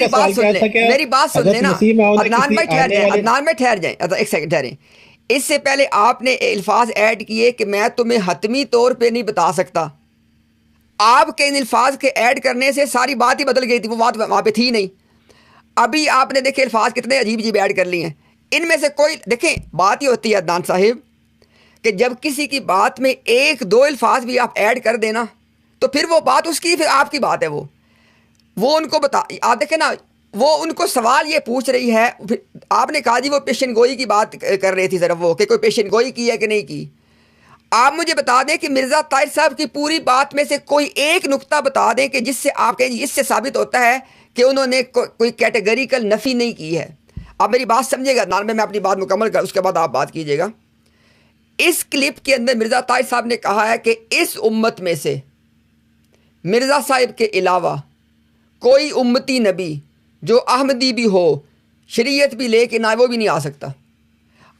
بات سن لیں، میری بات سن لیں نا عدنان بھائی، ٹھہر جائیں، عدنان بھائی ٹھہر جائیں، ایک سیکنڈ ٹھہریں۔ اس سے پہلے آپ نے الفاظ ایڈ کیے کہ میں تمہیں حتمی طور پہ نہیں بتا سکتا۔ آپ کے ان الفاظ کے ایڈ کرنے سے ساری بات ہی بدل گئی تھی، وہ بات وہاں پہ تھی نہیں۔ ابھی آپ نے دیکھے الفاظ کتنے عجیب عجیب ایڈ کر لیے ہیں، ان میں سے کوئی دیکھیں بات ہی ہوتی ہے عدنان صاحب کہ جب کسی کی بات میں 1-2 الفاظ بھی آپ ایڈ کر دینا تو پھر وہ بات اس کی، پھر آپ کی بات ہے۔ وہ ان کو بتا، آپ دیکھیں نا، وہ ان کو سوال یہ پوچھ رہی ہے، آپ نے کہا جی وہ پیشن گوئی کی بات کر رہی تھی صرف، وہ کہ کوئی پیشن گوئی کی ہے کہ نہیں کی۔ آپ مجھے بتا دیں کہ مرزا طاہر صاحب کی پوری بات میں سے کوئی ایک نقطہ بتا دیں کہ جس سے آپ کہیں اس سے ثابت ہوتا ہے کہ انہوں نے کوئی کیٹیگریکل نفی نہیں کی ہے۔ آپ میری بات سمجھے گا نال میں اپنی بات مکمل کر، اس کے بعد آپ بات کیجیے گا۔ اس کلپ کے اندر مرزا طاہر صاحب نے کہا ہے کہ اس امت میں سے مرزا صاحب کے علاوہ کوئی امتی نبی جو احمدی بھی ہو، شریعت بھی لے کے نہ، وہ بھی نہیں آ سکتا۔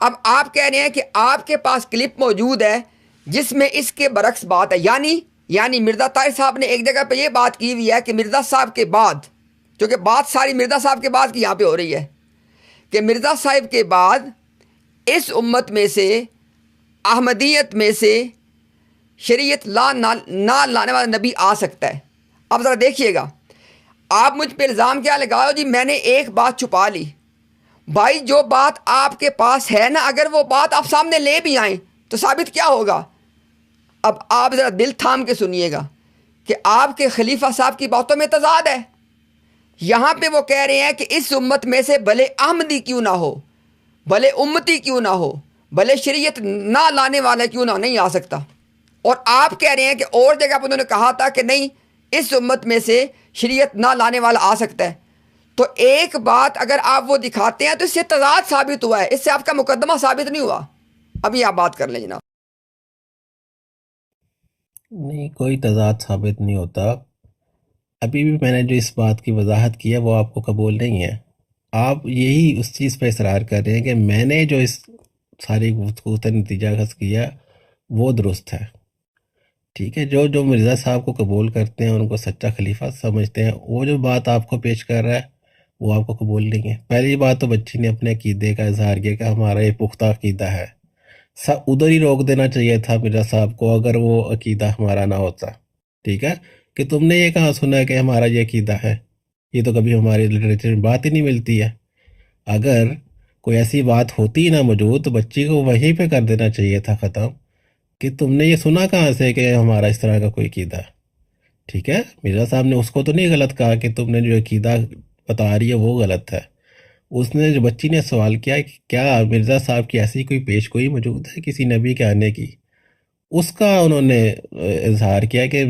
اب آپ کہہ رہے ہیں کہ آپ کے پاس کلپ موجود ہے جس میں اس کے برعکس بات ہے، یعنی مرزا طاہر صاحب نے ایک جگہ پہ یہ بات کی ہوئی ہے کہ مرزا صاحب کے بعد، کیونکہ بات ساری مرزا صاحب کے بعد کی یہاں پہ ہو رہی ہے، کہ مرزا صاحب کے بعد اس امت میں سے، احمدیت میں سے، شریعت نہ لانے والا نبی آ سکتا ہے۔ اب ذرا دیکھیے گا، آپ مجھ پہ الزام کیا لگاؤ جی میں نے ایک بات چھپا لی۔ بھائی جو بات آپ کے پاس ہے نا، اگر وہ بات آپ سامنے لے بھی آئیں تو ثابت کیا ہوگا؟ اب آپ ذرا دل تھام کے سنیے گا کہ آپ کے خلیفہ صاحب کی باتوں میں تضاد ہے۔ یہاں پہ وہ کہہ رہے ہیں کہ اس امت میں سے بھلے احمدی کیوں نہ ہو، بھلے امتی کیوں نہ ہو، بھلے شریعت نہ لانے والا کیوں نہ، نہیں آ سکتا۔ اور آپ کہہ رہے ہیں کہ اور جگہ پر انہوں نے کہا تھا کہ نہیں، اس امت میں سے شریعت نہ لانے والا آ سکتا ہے۔ تو ایک بات اگر آپ وہ دکھاتے ہیں تو اس سے تضاد ثابت ہوا ہے، اس سے آپ کا مقدمہ ثابت نہیں ہوا. ابھی آپ بات کر لیں جناب. نہیں، کوئی تضاد ثابت نہیں ہوتا. ابھی بھی میں نے جو اس بات کی وضاحت کی ہے وہ آپ کو قبول نہیں ہے. آپ یہی اس چیز پہ اصرار کر رہے ہیں کہ میں نے جو اس ساری گفتگو سے نتیجہ اخذ کیا وہ درست ہے. ٹھیک ہے، جو مرزا صاحب کو قبول کرتے ہیں، ان کو سچا خلیفہ سمجھتے ہیں، وہ جو بات آپ کو پیش کر رہا ہے وہ آپ کو قبول نہیں ہے. پہلی بات تو بچی نے اپنے عقیدے کا اظہار کیا کہ ہمارا یہ پختہ عقیدہ ہے. ادھر ہی روک دینا چاہیے تھا مرزا صاحب کو اگر وہ عقیدہ ہمارا نہ ہوتا. ٹھیک ہے، کہ تم نے یہ کہاں سنا کہ ہمارا یہ عقیدہ ہے؟ یہ تو کبھی ہماری لٹریچر میں بات ہی نہیں ملتی ہے. اگر کوئی ایسی بات ہوتی نہ موجود تو بچی کو وہیں پہ کر دینا چاہیے تھا ختم، کہ تم نے یہ سنا کہاں سے کہ ہمارا اس طرح کا کوئی عقیدہ ہے. ٹھیک ہے، مرزا صاحب نے اس کو تو نہیں غلط کہا کہ تم نے جو عقیدہ بتا رہی ہے وہ غلط ہے. اس نے جو بچی نے سوال کیا کہ کیا مرزا صاحب کی ایسی کوئی پیش گوئی موجود ہے کسی نبی کے آنے کی؟ اس کا انہوں نے اظہار کیا کہ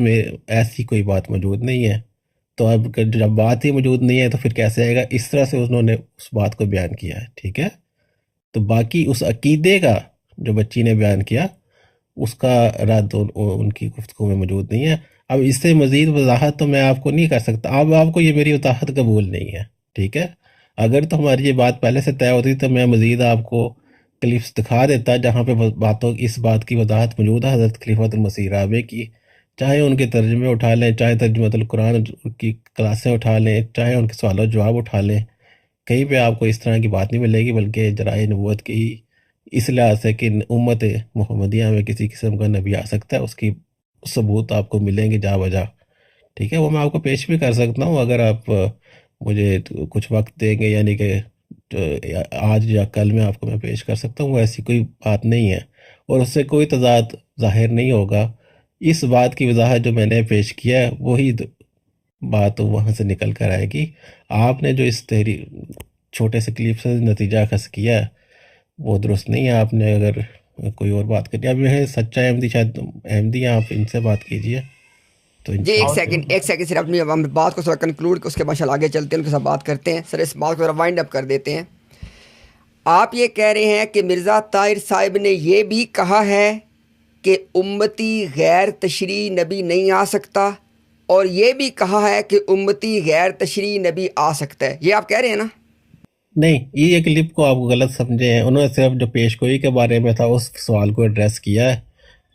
ایسی کوئی بات موجود نہیں ہے. تو اب جب بات ہی موجود نہیں ہے تو پھر کیسے آئے گا؟ اس طرح سے انہوں نے اس بات کو بیان کیا ہے. ٹھیک ہے، تو باقی اس عقیدے کا جو بچی نے بیان کیا اس کا رد ان کی گفتگو میں موجود نہیں ہے. اب اس سے مزید وضاحت تو میں آپ کو نہیں کر سکتا. اب آپ کو یہ میری وضاحت قبول نہیں ہے. ٹھیک ہے، اگر تو ہماری یہ بات پہلے سے طے ہوتی تو میں مزید آپ کو کلپس دکھا دیتا جہاں پہ اس بات کی وضاحت موجود ہے حضرت خلیفۃ المسیح رابع کی. چاہے ان کے ترجمے اٹھا لیں، چاہے ترجمۃ القرآن کی کلاسیں اٹھا لیں، چاہے ان کے سوال و جواب اٹھا لیں، کہیں پہ آپ کو اس طرح کی بات نہیں ملے گی، بلکہ جرائے نبوت کی اس لحاظ سے کہ امت محمدیہ میں کسی قسم کا نبی آ سکتا ہے اس کی ثبوت آپ کو ملیں گے جا بجا. ٹھیک ہے، وہ میں آپ کو پیش بھی کر سکتا ہوں اگر آپ مجھے کچھ وقت دیں گے، یعنی کہ آج یا کل میں آپ کو میں پیش کر سکتا ہوں. وہ ایسی کوئی بات نہیں ہے اور اس سے کوئی تضاد ظاہر نہیں ہوگا. اس بات کی وضاحت جو میں نے پیش کیا ہے وہی بات وہاں سے نکل کر آئے گی. آپ نے جو اس چھوٹے سے کلپ سے نتیجہ اخذ کیا ہے وہ درست نہیں ہے. آپ نے اگر کوئی اور بات کرنی، اب یہ ہے سچا احمدی، شاید احمدی ہیں، آپ ان سے بات کیجئے. تو جی ایک سیکنڈ صرف اپنی ہم بات کو تھوڑا کنکلوڈ، اس کے بعد آگے چلتے ہیں، ان کے ساتھ بات کرتے ہیں. سر اس بات کو ذرا وائنڈ اپ کر دیتے ہیں. آپ یہ کہہ رہے ہیں کہ مرزا طاہر صاحب نے یہ بھی کہا ہے کہ امتی غیر تشریعی نبی نہیں آ سکتا، اور یہ بھی کہا ہے کہ امتی غیر تشریعی نبی آ سکتا ہے. یہ آپ کہہ رہے ہیں نا؟ نہیں، یہ کلپ کو آپ غلط سمجھے ہیں. انہوں نے صرف جو پیش گوئی کے بارے میں تھا اس سوال کو ایڈریس کیا ہے.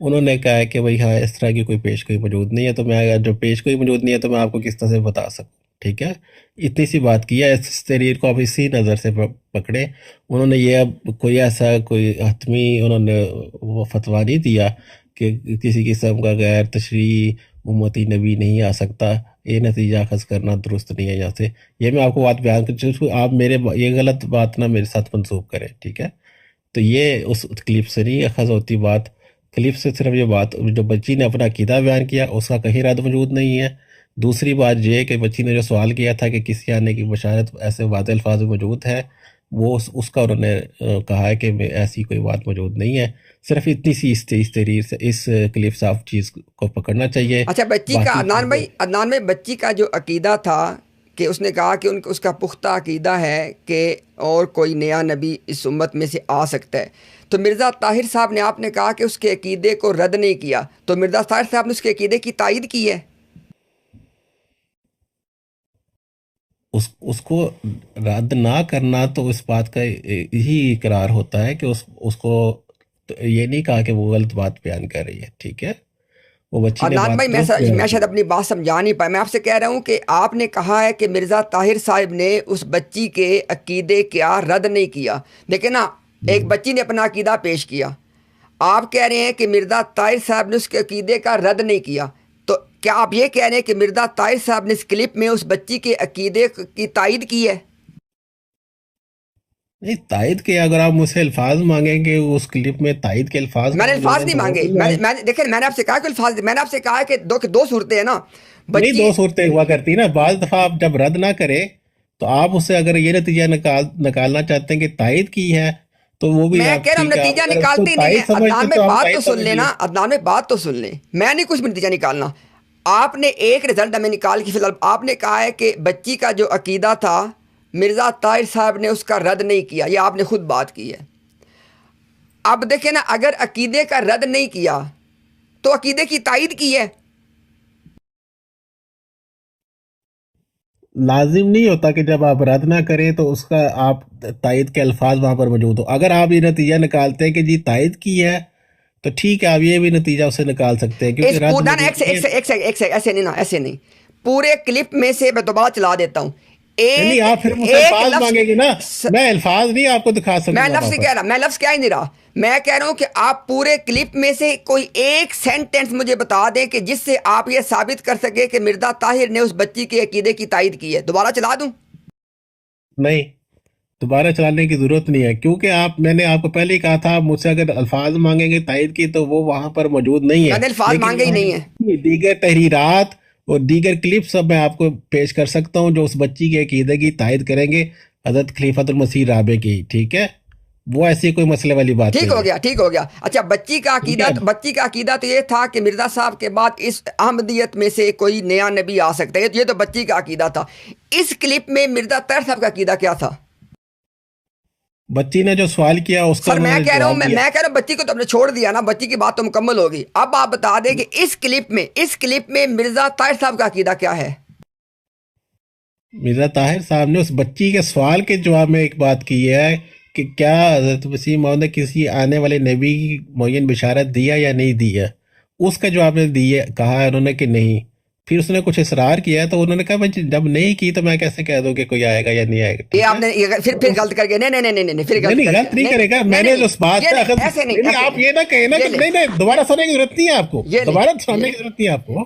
انہوں نے کہا ہے کہ بھئی ہاں اس طرح کی کوئی پیش گوئی موجود نہیں ہے. تو میں اگر جو پیش گوئی موجود نہیں ہے تو میں آپ کو کس طرح سے بتا سکوں؟ ٹھیک ہے، اتنی سی بات کی ہے. اس تحریر کو آپ اسی نظر سے پکڑیں. انہوں نے یہ اب کوئی ایسا کوئی حتمی انہوں نے وہ فتویٰ نہیں دیا کہ کسی قسم کا غیر تشریعی امتی نبی نہیں آ سکتا. یہ نتیجہ اخذ کرنا درست نہیں ہے. یہاں سے یہ میں آپ کو بات بیان کر آپ یہ غلط بات نہ میرے ساتھ منسوخ کریں. ٹھیک ہے، تو یہ اس کلپ سے نہیں اخذ ہوتی بات. کلپ سے صرف یہ بات جو بچی نے اپنا عقیدہ بیان کیا اس کا کہیں رد موجود نہیں ہے. دوسری بات یہ کہ بچی نے جو سوال کیا تھا کہ کسی آنے کی بشارت ایسے واضح الفاظ میں موجود ہے، وہ اس کا انہوں نے کہا ہے کہ ایسی کوئی بات موجود نہیں ہے. صرف اتنی سی اس تحریر سے اس کلپ سے آپ چیز کو پکڑنا چاہیے. اچھا، بچی کا عدنان بھائی بچی کا جو عقیدہ تھا کہ اس نے کہا کہ اس کا پختہ عقیدہ ہے کہ اور کوئی نیا نبی اس امت میں سے آ سکتا ہے، تو مرزا طاہر صاحب نے آپ نے کہا کہ اس کے عقیدے کو رد نہیں کیا، تو مرزا طاہر صاحب نے اس کے عقیدے کی تائید کی ہے. اس کو رد نہ کرنا تو اس بات کا یہی اقرار ہوتا ہے کہ اس کو یہ نہیں کہا کہ وہ غلط بات بیان کر رہی ہے. ٹھیک ہے، وہ بچی نے عدنان بھائی میں شاید اپنی بات سمجھا نہیں پایا. میں آپ سے کہہ رہا ہوں کہ آپ نے کہا ہے کہ مرزا طاہر صاحب نے اس بچی کے عقیدے کا رد نہیں کیا. دیکھیں نا، ایک بچی نے اپنا عقیدہ پیش کیا، آپ کہہ رہے ہیں کہ مرزا طاہر صاحب نے اس کے عقیدے کا رد نہیں کیا. تو کیا آپ یہ کہہ رہے ہیں کہ مرزا طاہر صاحب نے اس کلپ میں اس بچی کے عقیدے کی تائید کی ہے؟ نہیں، تائید کے اگر آپ مجھ سے الفاظ مانگیں گے اس کلپ میں تائید کے الفاظ، میں نے الفاظ نہیں مانگے. دیکھیں میں نے آپ سے کہا کہ الفاظ، میں نے آپ سے کہا کہ دو صورتیں ہیں نا. نہیں، دو صورتیں ہوا کرتی نا. بعض دفعہ آپ جب رد نہ کریں تو آپ اس سے اگر یہ نتیجہ نکالنا چاہتے ہیں کہ تائید کی ہے تو وہ بھی میں کہہ رہا ہوں نتیجہ نکالتے نہیں ہیں. عدنان میں بات تو سن لیں نا، عدنان میں بات تو سن لیں. میں نہیں کچھ بھی نتیجہ نکالنا. آپ نے ایک رزلٹ ہمیں نکال کے فی الحال آپ نے کہا ہے کہ بچی کا جو عقیدہ تھا مرزا طاہر صاحب نے اس کا رد نہیں کیا، یہ آپ نے خود بات کی ہے۔ اب دیکھیں نا، اگر عقیدے کا رد نہیں کیا تو عقیدے کی تائید کی ہے۔ لازم نہیں ہوتا کہ جب آپ رد نہ کریں تو اس کا آپ تائید کے الفاظ وہاں پر موجود ہو۔ اگر آپ یہ نتیجہ نکالتے ہیں کہ جی تائید کی ہے تو ٹھیک ہے، آپ یہ بھی نتیجہ اسے نکال سکتے ہیں کیونکہ ایسے نہیں نا، ایسے نہیں، پورے کلپ میں سے میں دوبارہ چلا دیتا ہوں۔ نہیں، آپ پھر مجھ سے الفاظ مانگیں گے نا، میں الفاظ نہیں آپ کو دکھا سکتا۔ میں لفظ کہہ رہا، میں لفظ کیا ہی نہیں رہا، میں کہہ رہا ہوں کہ آپ پورے کلپ میں سے کوئی ایک سینٹنس مجھے بتا دیں کہ جس سے آپ یہ ثابت کر سکے کہ مرزا طاہر نے اس بچی کے عقیدے کی تائید کی ہے۔ دوبارہ چلا دوں؟ نہیں، دوبارہ چلانے کی ضرورت نہیں ہے، کیونکہ میں نے آپ کو پہلے ہی کہا تھا، مجھ سے اگر الفاظ مانگیں گے تائید کی تو وہ وہاں پر موجود نہیں ہے۔ میں نے الفاظ مانگے ہی نہیں ہیں۔ دیگر تحریرات اور دیگر کلپ سب میں آپ کو پیش کر سکتا ہوں جو اس بچی کے عقیدے کی تائید کریں گے، حضرت خلیفۃ المسیح رابع کی، ٹھیک ہے؟ وہ ایسی کوئی مسئلے والی بات ٹھیک ہو گیا۔ اچھا، بچی کا عقیدہ تو یہ تھا کہ مرزا صاحب کے بعد اس احمدیت میں سے کوئی نیا نبی آ سکتا ہے، یہ تو بچی کا عقیدہ تھا۔ اس کلپ میں مرزا طاہر صاحب کا عقیدہ کیا تھا؟ بچی نے جو سوال کیا اس کا میں کہہ رہا ہوں بچی کو تو ہم نے چھوڑ دیا نا، بچی کی بات تو مکمل ہوگی۔ اب آپ بتا دیں کہ اس کلپ میں مرزا طاہر صاحب کا عقیدہ کیا ہے؟ مرزا طاہر صاحب نے اس بچی کے سوال کے جواب میں ایک بات کی ہے کہ کیا حضرت مسیح موعود نے کسی آنے والے نبی کی معین بشارت دیا یا نہیں دی ہے؟ اس کا جواب میں کہا ہے انہوں نے کہ نہیں۔ پھر اس نے کچھ اصرار کیا تو انہوں نے کہا جب نہیں کی تو میں کیسے کہہ دوں کہ کوئی آئے گا یا نہیں آئے گا؟ یہ آپ نے پھر غلط کر کے نہیں غلط نہیں کرے گا، میں نے اس بات سے آپ یہ نہ کہیں نا کہ نہیں، دوبارہ سننے کی ضرورت نہیں ہے آپ کو، دوبارہ سننے کی ضرورت نہیں ہے آپ کو۔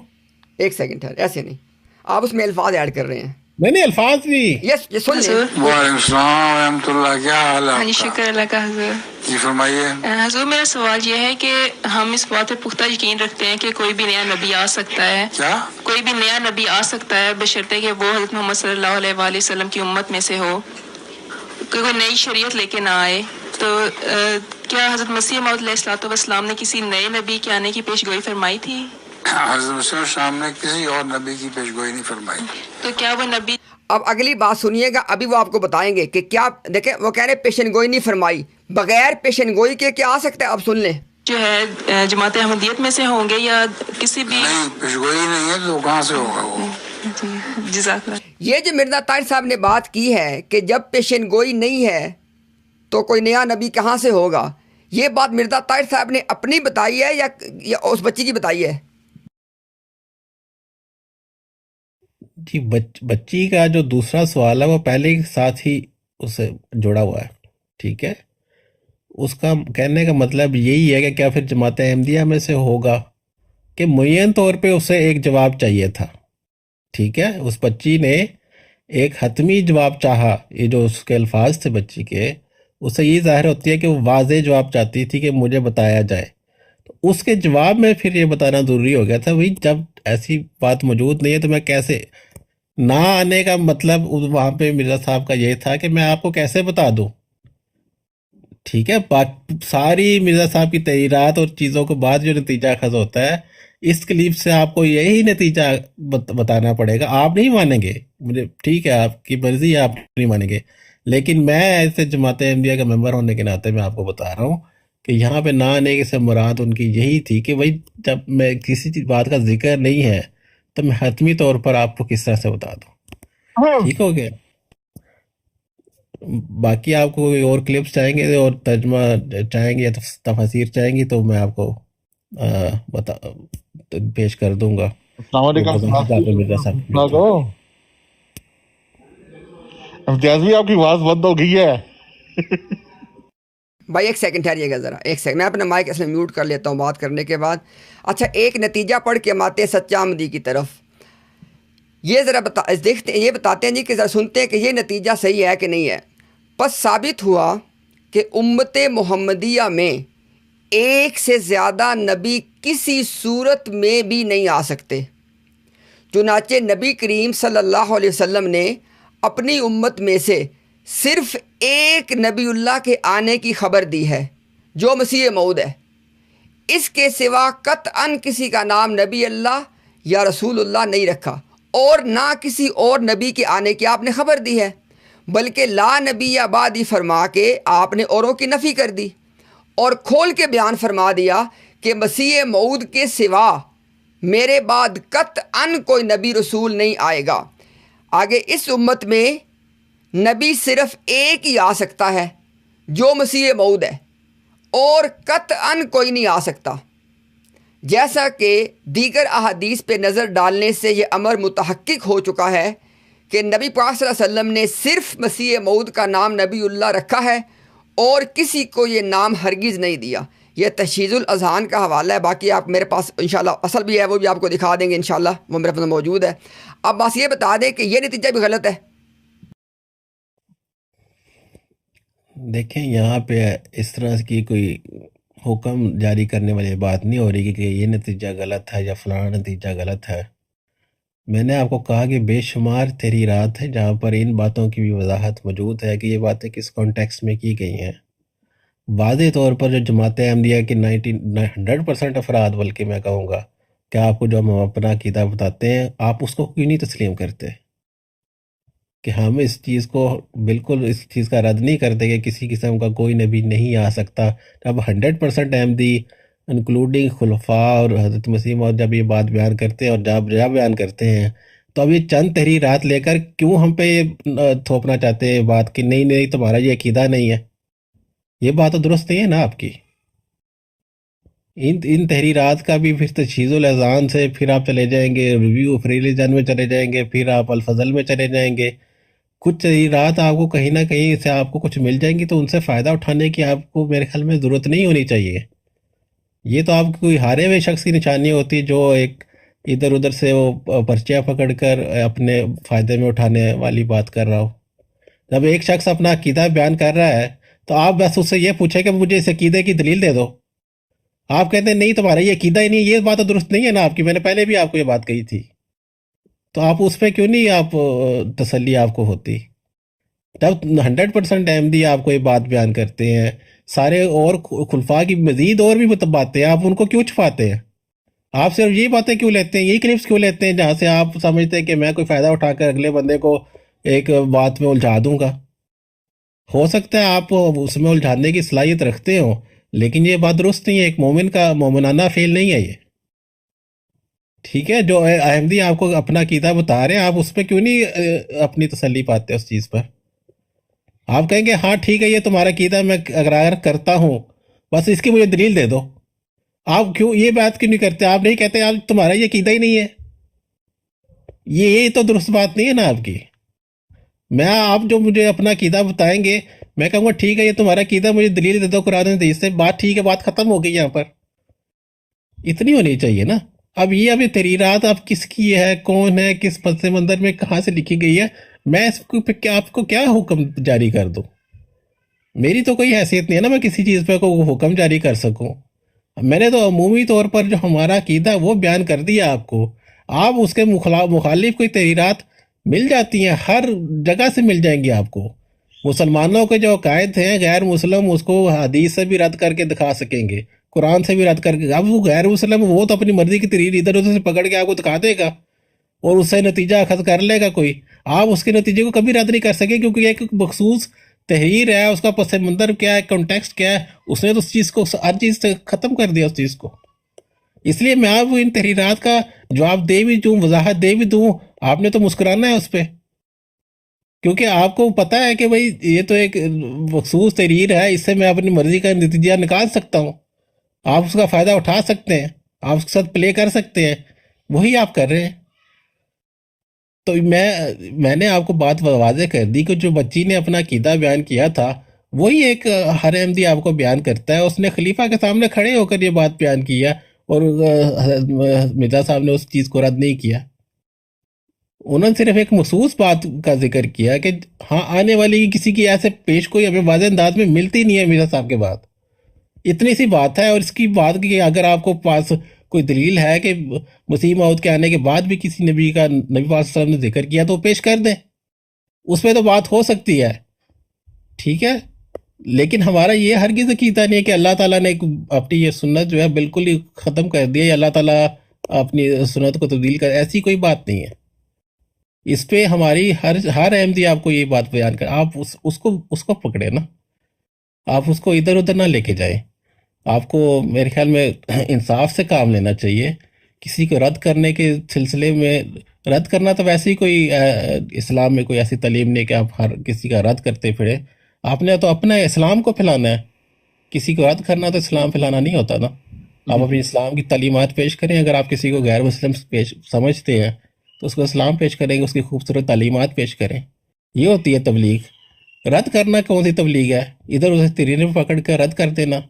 ایک سیکنڈ، ایسے نہیں، آپ اس میں الفاظ ایڈ کر رہے ہیں۔ نہیں، الفاظ نہیں۔ یہ سن لیں۔ وعلیکم السلام ورحمۃ اللہ، کیا حال ہے؟ ہاں جی، شکر اللہ کا حضور۔ جی فرمائیے۔ حضور، میرا سوال یہ ہے کہ ہم اس بات پہ پختہ یقین رکھتے ہیں کہ کوئی بھی نیا نبی آ سکتا ہے۔ کیا؟ کوئی بھی نیا نبی آ سکتا ہے بشرطے کہ وہ حضرت محمد صلی اللہ علیہ وآلہ وسلم کی امت میں سے ہو، کوئی نئی شریعت لے کے نہ آئے۔ تو کیا حضرت مسیح موعود علیہ الصلوۃ والسلام نے کسی نئے نبی کے آنے کی پیشگوئی فرمائی تھی؟ حضرت مسیح السلام نے کسی اور نبی کی پیشگوئی نہیں فرمائی۔ تو کیا وہ نبی؟ اب اگلی بات سنیے گا، ابھی وہ آپ کو بتائیں گے کہ کیا، دیکھیں وہ کہہ رہے پیشن گوئی نہیں فرمائی، بغیر پیشن گوئی کے کیا آ سکتا ہے؟ اب سن لیں۔ جو ہے جماعت احمدیت میں سے ہوں گے یا کسی بھی؟ نہیں، پیشگوئی نہیں ہے تو کہاں سے ہوگا وہ؟ جزاک اللہ۔ یہ جو مرزا طاہر صاحب نے بات کی ہے کہ جب پیشن گوئی نہیں ہے تو کوئی نیا نبی کہاں سے ہوگا، یہ بات مرزا طاہر صاحب نے اپنی بتائی ہے یا اس بچی کی بتائی ہے؟ جی، بچی کا جو دوسرا سوال ہے وہ پہلے کے ساتھ ہی اس سے جڑا ہوا ہے، ٹھیک ہے؟ اس کا کہنے کا مطلب یہی ہے کہ کیا پھر جماعت احمدیہ میں سے ہوگا، کہ معین طور پہ اسے ایک جواب چاہیے تھا، ٹھیک ہے؟ اس بچی نے ایک حتمی جواب چاہا، یہ جو اس کے الفاظ تھے بچی کے، اس سے یہ ظاہر ہوتی ہے کہ وہ واضح جواب چاہتی تھی کہ مجھے بتایا جائے، تو اس کے جواب میں پھر یہ بتانا ضروری ہو گیا تھا۔ وہی جب ایسی بات موجود نہیں ہے تو میں کیسے، نہ آنے کا مطلب وہاں پہ مرزا صاحب کا یہ تھا کہ میں آپ کو کیسے بتا دوں، ٹھیک ہے؟ ساری مرزا صاحب کی تحریرات اور چیزوں کے بعد جو نتیجہ اخذ ہوتا ہے، اس کلپ سے آپ کو یہی نتیجہ بتانا پڑے گا۔ آپ نہیں مانیں گے، مجھے ٹھیک ہے، آپ کی مرضی ہے، آپ نہیں مانیں گے، لیکن میں ایسے جماعت احمدیہ کا ممبر ہونے کے ناطے میں آپ کو بتا رہا ہوں کہ یہاں پہ نہ آنے سے مراد ان کی یہی تھی کہ بھائی جب میں کسی بات کا ذکر نہیں ہے تو میں حتمی طور پر آپ کو کس طرح سے بتا دوں، ٹھیک ہو گیا؟ باقی آپ کو کوئی اور کلپس چاہیں گے اور ترجمہ چاہیں گے یا تفاسیر چاہیں گی تو میں آپ کو پیش کر دوں گا۔ السلام علیکم۔ امتیاز بھی آپ کی آواز بند ہو گئی ہے۔ بھائی ایک سیکنڈ ٹھہریے گا ذرا، ایک سیکنڈ، میں اپنا مائک اس میں میوٹ کر لیتا ہوں بات کرنے کے بعد۔ اچھا، ایک نتیجہ پڑھ کے آتے سچا احمدی کی طرف، یہ ذرا دیکھتے ہیں، یہ بتاتے ہیں جی کہ ذرا سنتے ہیں کہ یہ نتیجہ صحیح ہے کہ نہیں ہے۔ پس ثابت ہوا کہ امت محمدیہ میں ایک سے زیادہ نبی کسی صورت میں بھی نہیں آ سکتے، چنانچہ نبی کریم صلی اللہ علیہ وسلم نے اپنی امت میں سے صرف ایک نبی اللہ کے آنے کی خبر دی ہے جو مسیح موعود ہے، اس کے سوا قطعاً کسی کا نام نبی اللہ یا رسول اللہ نہیں رکھا، اور نہ کسی اور نبی کے آنے کی آپ نے خبر دی ہے۔ بلکہ لا نبی بعدی فرما کے آپ نے اوروں کی نفی کر دی اور کھول کے بیان فرما دیا کہ مسیح موعود کے سوا میرے بعد قطعاً کوئی نبی رسول نہیں آئے گا۔ آگے اس امت میں نبی صرف ایک ہی آ سکتا ہے جو مسیح موعود ہے، اور قطعاً کوئی نہیں آ سکتا۔ جیسا کہ دیگر احادیث پہ نظر ڈالنے سے یہ امر متحقق ہو چکا ہے کہ نبی پاک صلی اللہ علیہ وسلم نے صرف مسیح موعود کا نام نبی اللہ رکھا ہے اور کسی کو یہ نام ہرگز نہیں دیا۔ یہ تشہیز الاذہان کا حوالہ ہے، باقی آپ میرے پاس انشاءاللہ اصل بھی ہے، وہ بھی آپ کو دکھا دیں گے انشاءاللہ، وہ میرے پاس موجود ہے۔ اب بس یہ بتا دیں کہ یہ نتیجہ بھی غلط ہے۔ دیکھیں یہاں پہ اس طرح کی کوئی حکم جاری کرنے والی بات نہیں ہو رہی کہ یہ نتیجہ غلط ہے یا فلاں نتیجہ غلط ہے۔ میں نے آپ کو کہا کہ بے شمار تحریرات ہیں جہاں پر ان باتوں کی بھی وضاحت موجود ہے کہ یہ باتیں کس کانٹیکسٹ میں کی گئی ہیں۔ واضح طور پر جو جماعت احمدیہ کی 100% افراد، بلکہ میں کہوں گا کہ آپ کو جو ہم اپنا عقیدہ بتاتے ہیں، آپ اس کو کیوں نہیں تسلیم کرتے کہ ہم اس چیز کو بالکل اس چیز کا رد نہیں کرتے کہ کسی قسم کا کوئی نبی نہیں آ سکتا۔ جب 100% احمدی انکلوڈنگ خلفاء اور حضرت مسیح موعود جب یہ بات بیان کرتے ہیں اور جب بیان کرتے ہیں، تو اب یہ چند تحریرات لے کر کیوں ہم پہ یہ تھوپنا چاہتے ہیں بات کہ نہیں تمہارا یہ عقیدہ نہیں ہے؟ یہ بات تو درست نہیں ہے نا آپ کی۔ ان تحریرات کا بھی پھر تشہیز الاذہان سے پھر آپ چلے جائیں گے ریویو آف ریلیجن میں چلے جائیں گے، پھر آپ الفضل میں چلے جائیں گے۔ کچھ تحریرات آپ کو کہیں نہ کہیں سے آپ کو کچھ مل جائیں گی تو ان سے فائدہ اٹھانے کی آپ کو میرے خیال میں ضرورت نہیں ہونی چاہیے۔ یہ تو آپ کی کوئی ہارے ہوئے شخص کی نشانی ہوتی جو ایک ادھر ادھر سے وہ پرچیاں پکڑ کر اپنے فائدے میں اٹھانے والی بات کر رہا ہو۔ جب ایک شخص اپنا عقیدہ بیان کر رہا ہے تو آپ بس اس سے یہ پوچھیں کہ مجھے اس عقیدے کی دلیل دے دو۔ آپ کہتے ہیں نہیں تمہارا یہ عقیدہ ہی نہیں، یہ بات تو درست نہیں ہے نا آپ کی، میں نے پہلے بھی آپ کو یہ بات کہی تھی، تو آپ اس پہ کیوں نہیں آپ تسلی آپ کو ہوتی؟ جب 100% احمدی آپ کو یہ بات بیان کرتے ہیں، سارے اور خلفاء کی مزید اور بھی باتیں آپ ان کو کیوں چھپاتے ہیں؟ آپ صرف یہی باتیں کیوں لیتے ہیں، یہی کلپس کیوں لیتے ہیں جہاں سے آپ سمجھتے ہیں کہ میں کوئی فائدہ اٹھا کر اگلے بندے کو ایک بات میں الجھا دوں گا؟ ہو سکتا ہے آپ اس میں الجھانے کی صلاحیت رکھتے ہوں، لیکن یہ بات درست نہیں ہے، ایک مومن کا مومنانہ فعل نہیں ہے یہ۔ ٹھیک ہے، جو احمدی آپ کو اپنا عقیدہ بتا رہے ہیں، آپ اس پہ کیوں نہیں اپنی تسلی پاتے اس چیز پر؟ آپ کہیں گے ہاں ٹھیک ہے یہ تمہارا عقیدہ میں اقرار کرتا ہوں، بس اس کی مجھے دلیل دے دو۔ آپ کیوں یہ بات کیوں نہیں کرتے؟ آپ نہیں کہتے آپ تمہارا یہ عقیدہ ہی نہیں ہے، یہ تو درست بات نہیں ہے نا آپ کی۔ میں آپ جو مجھے اپنا عقیدہ بتائیں گے میں کہوں گا ٹھیک ہے یہ تمہارا عقیدہ، مجھے دلیل دے دو قرآن حدیث سے، بات ٹھیک ہے، بات ختم ہو گئی یہاں پر۔ اتنی ہونی چاہیے نا۔ اب تحریرات اب کس کی ہے، کون ہے، کس پس منظر میں کہاں سے لکھی گئی ہے، میں اس کو آپ کو کیا حکم جاری کر دوں؟ میری تو کوئی حیثیت نہیں ہے نا میں کسی چیز پہ کوئی حکم جاری کر سکوں۔ میں نے تو عمومی طور پر جو ہمارا عقیدہ وہ بیان کر دیا آپ کو۔ آپ اس کے مخالف کوئی تحریرات مل جاتی ہیں، ہر جگہ سے مل جائیں گی آپ کو۔ مسلمانوں کے جو عقائد ہیں غیر مسلم اس کو حدیث سے بھی رد کر کے دکھا سکیں گے، قرآن سے بھی رد کر کے۔ اب وہ غیر مسلم وہ تو اپنی مرضی کی تحریر ادھر ادھر سے پکڑ کے آپ کو دکھا دے گا اور اس سے نتیجہ اخذ کر لے گا کوئی۔ آپ اس کے نتیجے کو کبھی رد نہیں کر سکے کیونکہ ایک مخصوص تحریر ہے، اس کا پس منظر کیا ہے، کانٹیکسٹ کیا ہے، اس نے تو اس چیز کو ہر چیز سے ختم کر دیا اس چیز کو۔ اس لیے میں آپ ان تحریرات کا جواب دے بھی دوں، وضاحت دے بھی دوں، آپ نے تو مسکرانا ہے اس پہ، کیونکہ آپ کو پتہ ہے کہ بھئی یہ تو ایک مخصوص تحریر ہے، اس سے میں اپنی مرضی کا نتیجہ نکال سکتا ہوں، آپ اس کا فائدہ اٹھا سکتے ہیں، آپ اس کے ساتھ پلے کر سکتے ہیں، وہی آپ کر رہے ہیں۔ تو میں نے آپ کو بات واضح کر دی کہ جو بچی نے اپنا عقیدہ بیان کیا تھا وہی ایک ہر احمدی آپ کو بیان کرتا ہے۔ اس نے خلیفہ کے سامنے کھڑے ہو کر یہ بات بیان کیا اور مرزا صاحب نے اس چیز کو رد نہیں کیا۔ انہوں نے صرف ایک مخصوص بات کا ذکر کیا کہ ہاں آنے والی کسی کی ایسے پیش کوئی ہمیں واضح انداز میں ملتی نہیں ہے مرزا صاحب کے بعد، اتنی سی بات ہے۔ اور اس کی بات کی اگر آپ کو پاس کوئی دلیل ہے کہ مسیح موعود کے آنے کے بعد بھی کسی نبی کا نبی پاک صلی اللہ علیہ وسلم نے ذکر کیا تو پیش کر دیں، اس پہ تو بات ہو سکتی ہے، ٹھیک ہے۔ لیکن ہمارا یہ ہرگز عقیدہ نہیں ہے کہ اللہ تعالیٰ نے اپنی یہ سنت جو ہے بالکل ہی ختم کر دیا یا اللہ تعالیٰ اپنی سنت کو تبدیل کر، ایسی کوئی بات نہیں ہے۔ اس پہ ہماری ہر احمدی آپ کو یہ بات بیان کر، آپ اس کو پکڑے نا، آپ اس کو ادھر ادھر نہ لے کے جائیں. آپ کو میرے خیال میں انصاف سے کام لینا چاہیے. کسی کو رد کرنے کے سلسلے میں، رد کرنا تو ویسے ہی کوئی اسلام میں کوئی ایسی تعلیم نہیں کہ آپ ہر کسی کا رد کرتے پھرے. آپ نے تو اپنا اسلام کو پھیلانا ہے، کسی کو رد کرنا تو اسلام پھیلانا نہیں ہوتا نا. آپ اپنی اسلام کی تعلیمات پیش کریں. اگر آپ کسی کو غیر مسلم سمجھتے ہیں تو اس کو اسلام پیش کریں گے، اس کی خوبصورت تعلیمات پیش کریں. یہ ہوتی ہے تبلیغ. رد کرنا کون سی تبلیغ ہے؟ ادھر ادھر ترینے پکڑ کر رد کر دینا،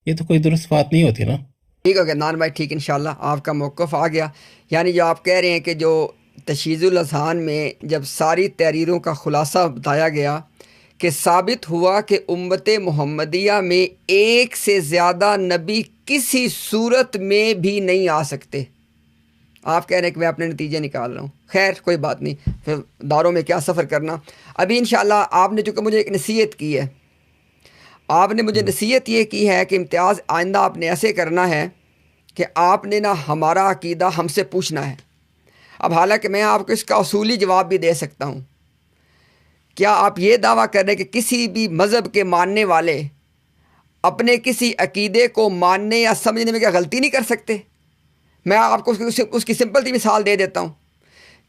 یہ تو کوئی درست بات نہیں ہوتی نا. ٹھیک ہو گیا نان بھائی، ٹھیک انشاءاللہ آپ کا موقف آ گیا. یعنی جو آپ کہہ رہے ہیں کہ جو تشہیز الاذہان میں جب ساری تحریروں کا خلاصہ بتایا گیا کہ ثابت ہوا کہ امت محمدیہ میں ایک سے زیادہ نبی کسی صورت میں بھی نہیں آ سکتے. آپ کہہ رہے ہیں کہ میں اپنے نتیجے نکال رہا ہوں. خیر کوئی بات نہیں، پھر داروں میں کیا سفر کرنا. ابھی انشاءاللہ آپ نے چونکہ مجھے ایک نصیحت کی ہے، آپ نے مجھے نصیحت یہ کی ہے کہ امتیاز آئندہ آپ نے ایسے کرنا ہے کہ آپ نے نا ہمارا عقیدہ ہم سے پوچھنا ہے. اب حالانکہ میں آپ کو اس کا اصولی جواب بھی دے سکتا ہوں. کیا آپ یہ دعویٰ کر رہے ہیں کہ کسی بھی مذہب کے ماننے والے اپنے کسی عقیدے کو ماننے یا سمجھنے میں کیا غلطی نہیں کر سکتے؟ میں آپ کو اس کی سمپل سی مثال دے دیتا ہوں.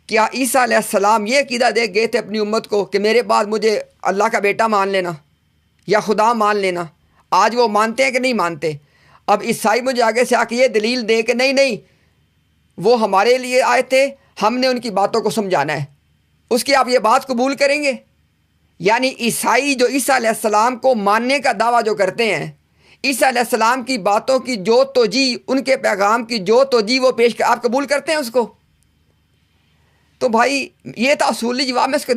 کیا عیسیٰ علیہ السلام یہ عقیدہ دے گئے تھے اپنی امت کو کہ میرے بعد مجھے اللہ کا بیٹا مان لینا یا خدا مان لینا؟ آج وہ مانتے ہیں کہ نہیں مانتے؟ اب عیسائی مجھے آگے سے آ کے یہ دلیل دے کہ نہیں وہ ہمارے لیے آئے تھے، ہم نے ان کی باتوں کو سمجھانا ہے، اس کی آپ یہ بات قبول کریں گے؟ یعنی عیسائی جو عیسیٰ علیہ السلام کو ماننے کا دعویٰ جو کرتے ہیں، عیسیٰ علیہ السلام کی باتوں کی جو توجیہ، ان کے پیغام کی جو توجیہ وہ پیش کر، آپ قبول کرتے ہیں اس کو؟ تو بھائی یہ تو اصولی جواب میں اس کو